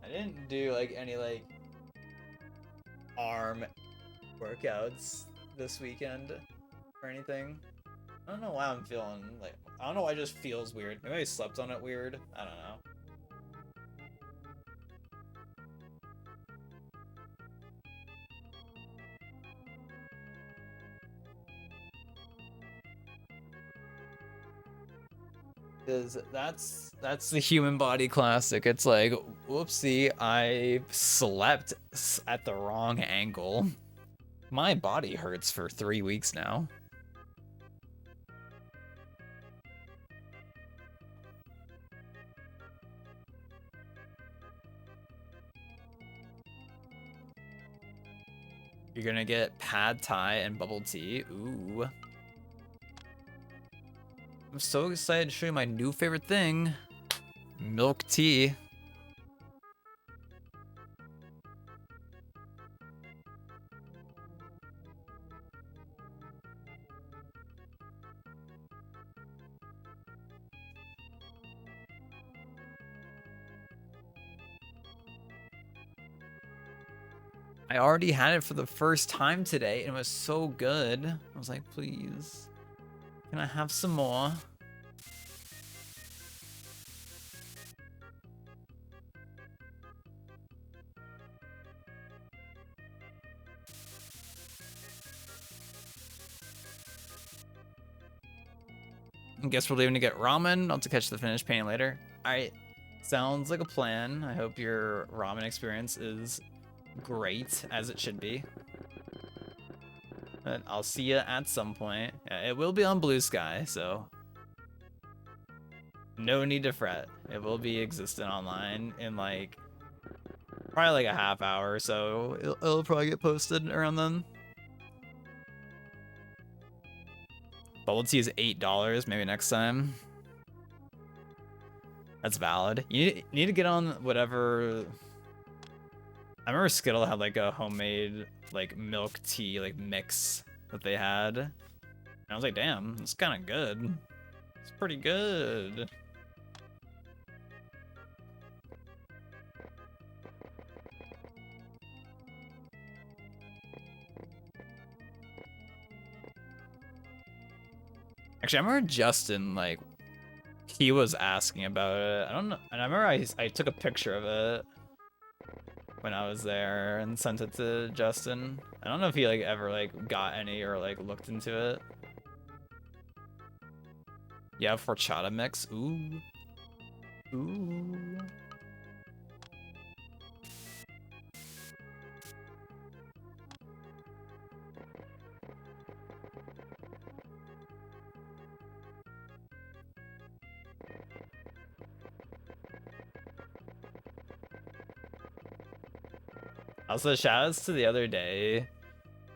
I didn't do like any like arm workouts this weekend or anything. I don't know why I'm feeling like, I don't know why it just feels weird. Maybe I slept on it weird. I don't know. Because that's the human body classic. It's like, whoopsie, I slept at the wrong angle. My body hurts for 3 weeks now. You're gonna get pad thai and bubble tea. Ooh. I'm so excited to show you my new favorite thing. Milk tea. I already had it for the first time today, and it was so good. I was like, please, can I have some more? I guess we're leaving to get ramen. I'll have to catch the finished painting later. Alright, sounds like a plan. I hope your ramen experience is great, as it should be. But I'll see you at some point. It will be on Blue Sky, so no need to fret. It will be existent online in like probably like a half hour or so. It'll probably get posted around then. Bubble tea is $8. Maybe next time. That's valid. You need to get on whatever. I remember Skittle had like a homemade like milk tea like mix that they had. And I was like, damn, it's kind of good. It's pretty good. Actually, I remember Justin, like, he was asking about it. I don't know. And I remember I took a picture of it when I was there and sent it to Justin. I don't know if he, like, ever, like, got any or, like, looked into it. Yeah, horchata mix. Ooh. Ooh. Also, shoutouts to the other day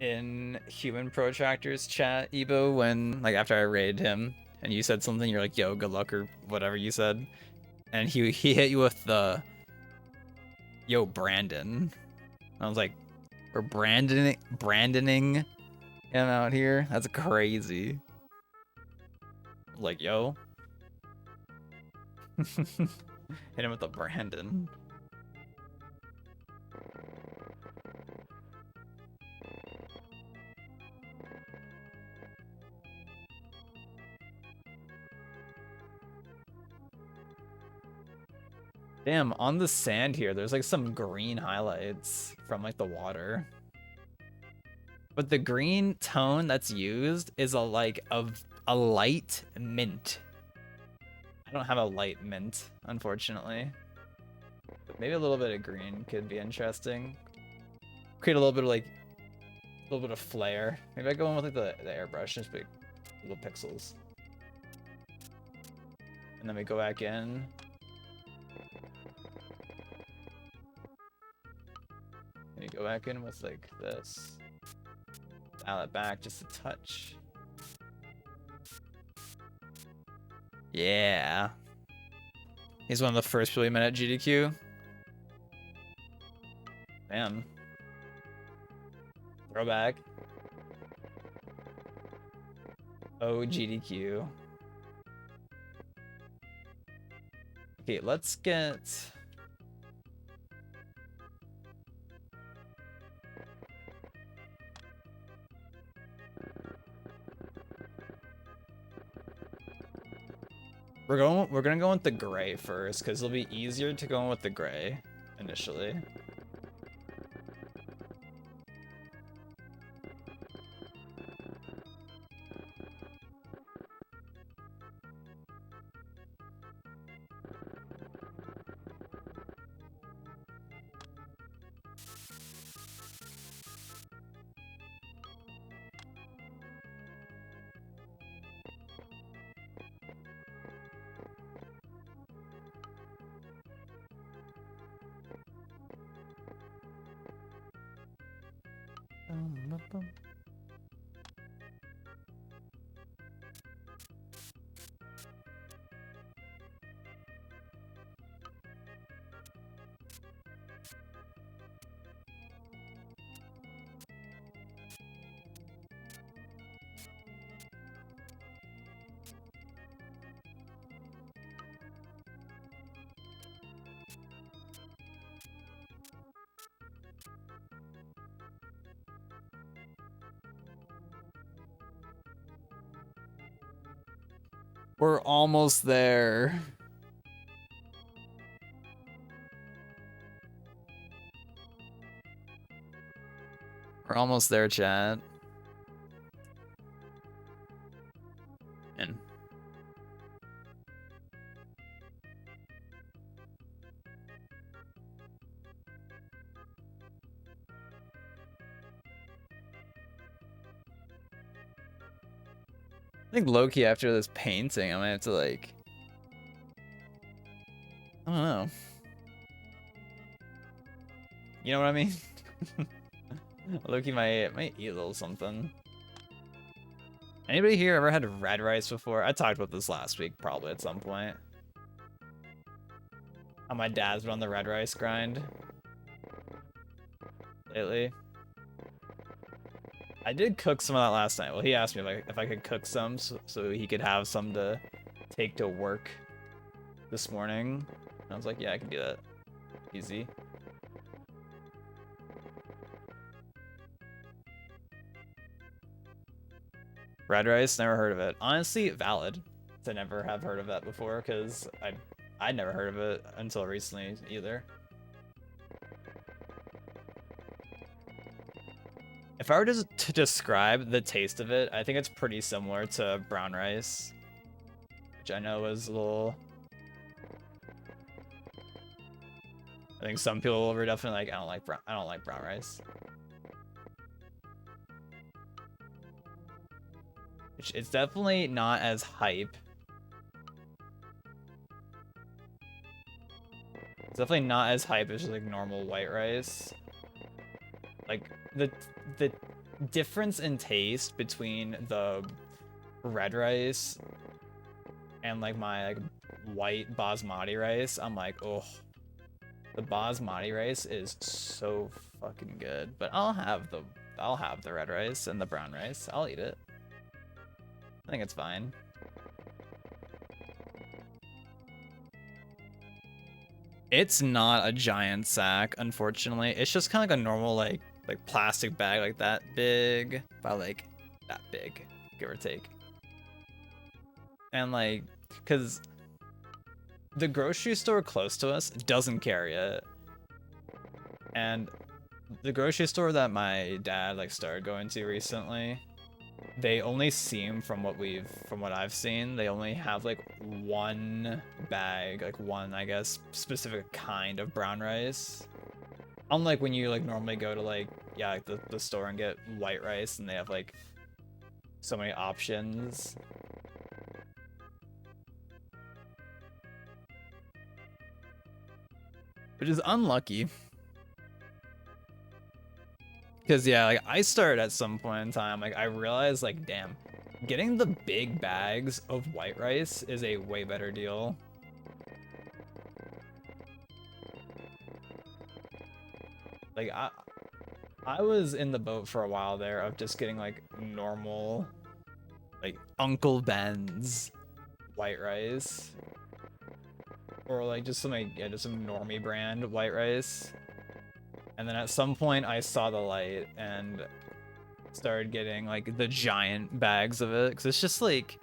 in Human Protractor's chat, Ebo, when, like, after I raided him, and you said something, you're like, yo, good luck, or whatever you said. And he hit you with the, yo, Brandon. I was like, we're Brandoning him out here? That's crazy. Like, yo. Hit him with the Brandon. Damn, on the sand here, there's like some green highlights from like the water. But the green tone that's used is a light mint. I don't have a light mint, unfortunately. But maybe a little bit of green could be interesting. Create a little bit of like a little bit of flair. Maybe I go in with like the airbrush, just big little pixels. And then we go back in. And you go back in with like this. Dial it back just a touch. Yeah. He's one of the first people we met at GDQ. Man. Throwback. Oh, GDQ. Okay, let's get... We're gonna go with the gray first, because it'll be easier to go in with the gray initially. We're almost there. We're almost there, chat. And I think low-key after this painting, I'm gonna have to like, I don't know. You know what I mean? Loki might eat a little something. Anybody here ever had red rice before? I talked about this last week, probably at some point. How my dad's been on the red rice grind lately. I did cook some of that last night. Well, he asked me if I could cook some so he could have some to take to work this morning. And I was like, yeah, I can do that. Easy. Red rice, never heard of it. Honestly, valid to never have heard of that before, because I'd never heard of it until recently either. If I were to describe the taste of it, I think it's pretty similar to brown rice, which I know is a little... I think some people were definitely like, I don't like brown rice. It's definitely not as hype. It's definitely not as hype as just like normal white rice. Like the difference in taste between the red rice and like my like white basmati rice, I'm like, oh, the basmati rice is so fucking good. But I'll have the red rice and the brown rice. I'll eat it. I think it's fine. It's not a giant sack, unfortunately. It's just kind of like a normal like plastic bag like that big, about like that big, give or take. And like, cause the grocery store close to us doesn't carry it. And the grocery store that my dad like started going to recently, they only seem from what I've seen, they only have like one bag, like one, I guess, specific kind of brown rice. Unlike when you like normally go to like, yeah, like the store and get white rice and they have like so many options. Which is unlucky. Because yeah, like I started at some point in time, like I realized like, damn, getting the big bags of white rice is a way better deal. Like I was in the boat for a while there of just getting like normal, like Uncle Ben's white rice. Or like just some like, yeah, just some normie brand white rice. And then at some point I saw the light and started getting like the giant bags of it, because it's just like,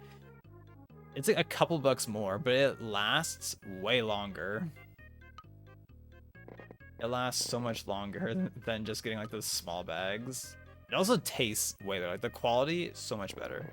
it's like a couple bucks more, but it lasts way longer. It lasts so much longer than just getting like those small bags. It also tastes way better. Like the quality is so much better.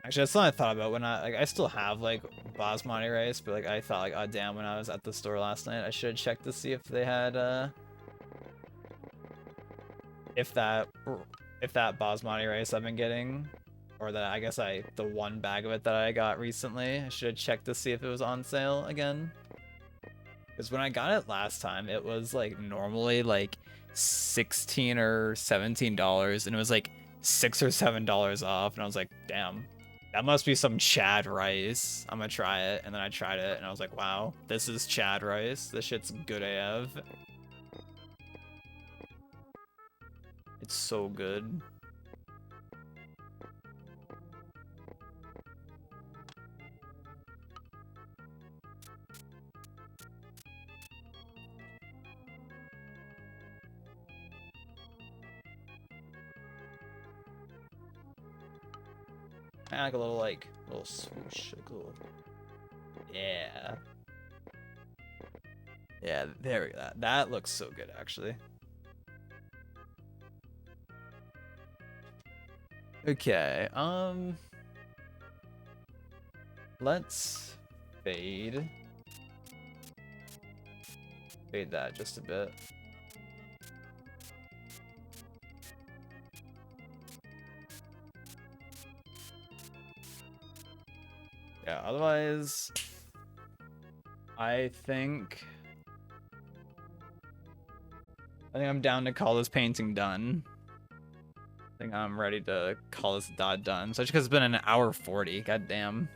Actually, that's something I thought about when I still have like basmati rice, but like I thought like, oh damn, when I was at the store last night, I should have checked to see if they had if that basmati rice I've been getting, or that I guess the one bag of it that I got recently, I should have checked to see if it was on sale again. Because when I got it last time, it was like normally like $16 or $17, and it was like $6 or $7 off, and I was like, damn, that must be some Chad rice. I'm gonna try it, and then I tried it, and I was like, wow, this is Chad rice. This shit's good AF. It's so good. I like a little swoosh, like a little, yeah. Yeah, there we go. That looks so good, actually. Okay, let's fade that just a bit. Yeah, otherwise, I think I'm down to call this painting done. I think I'm ready to call this dot done. Especially because it's been an hour 40. God damn.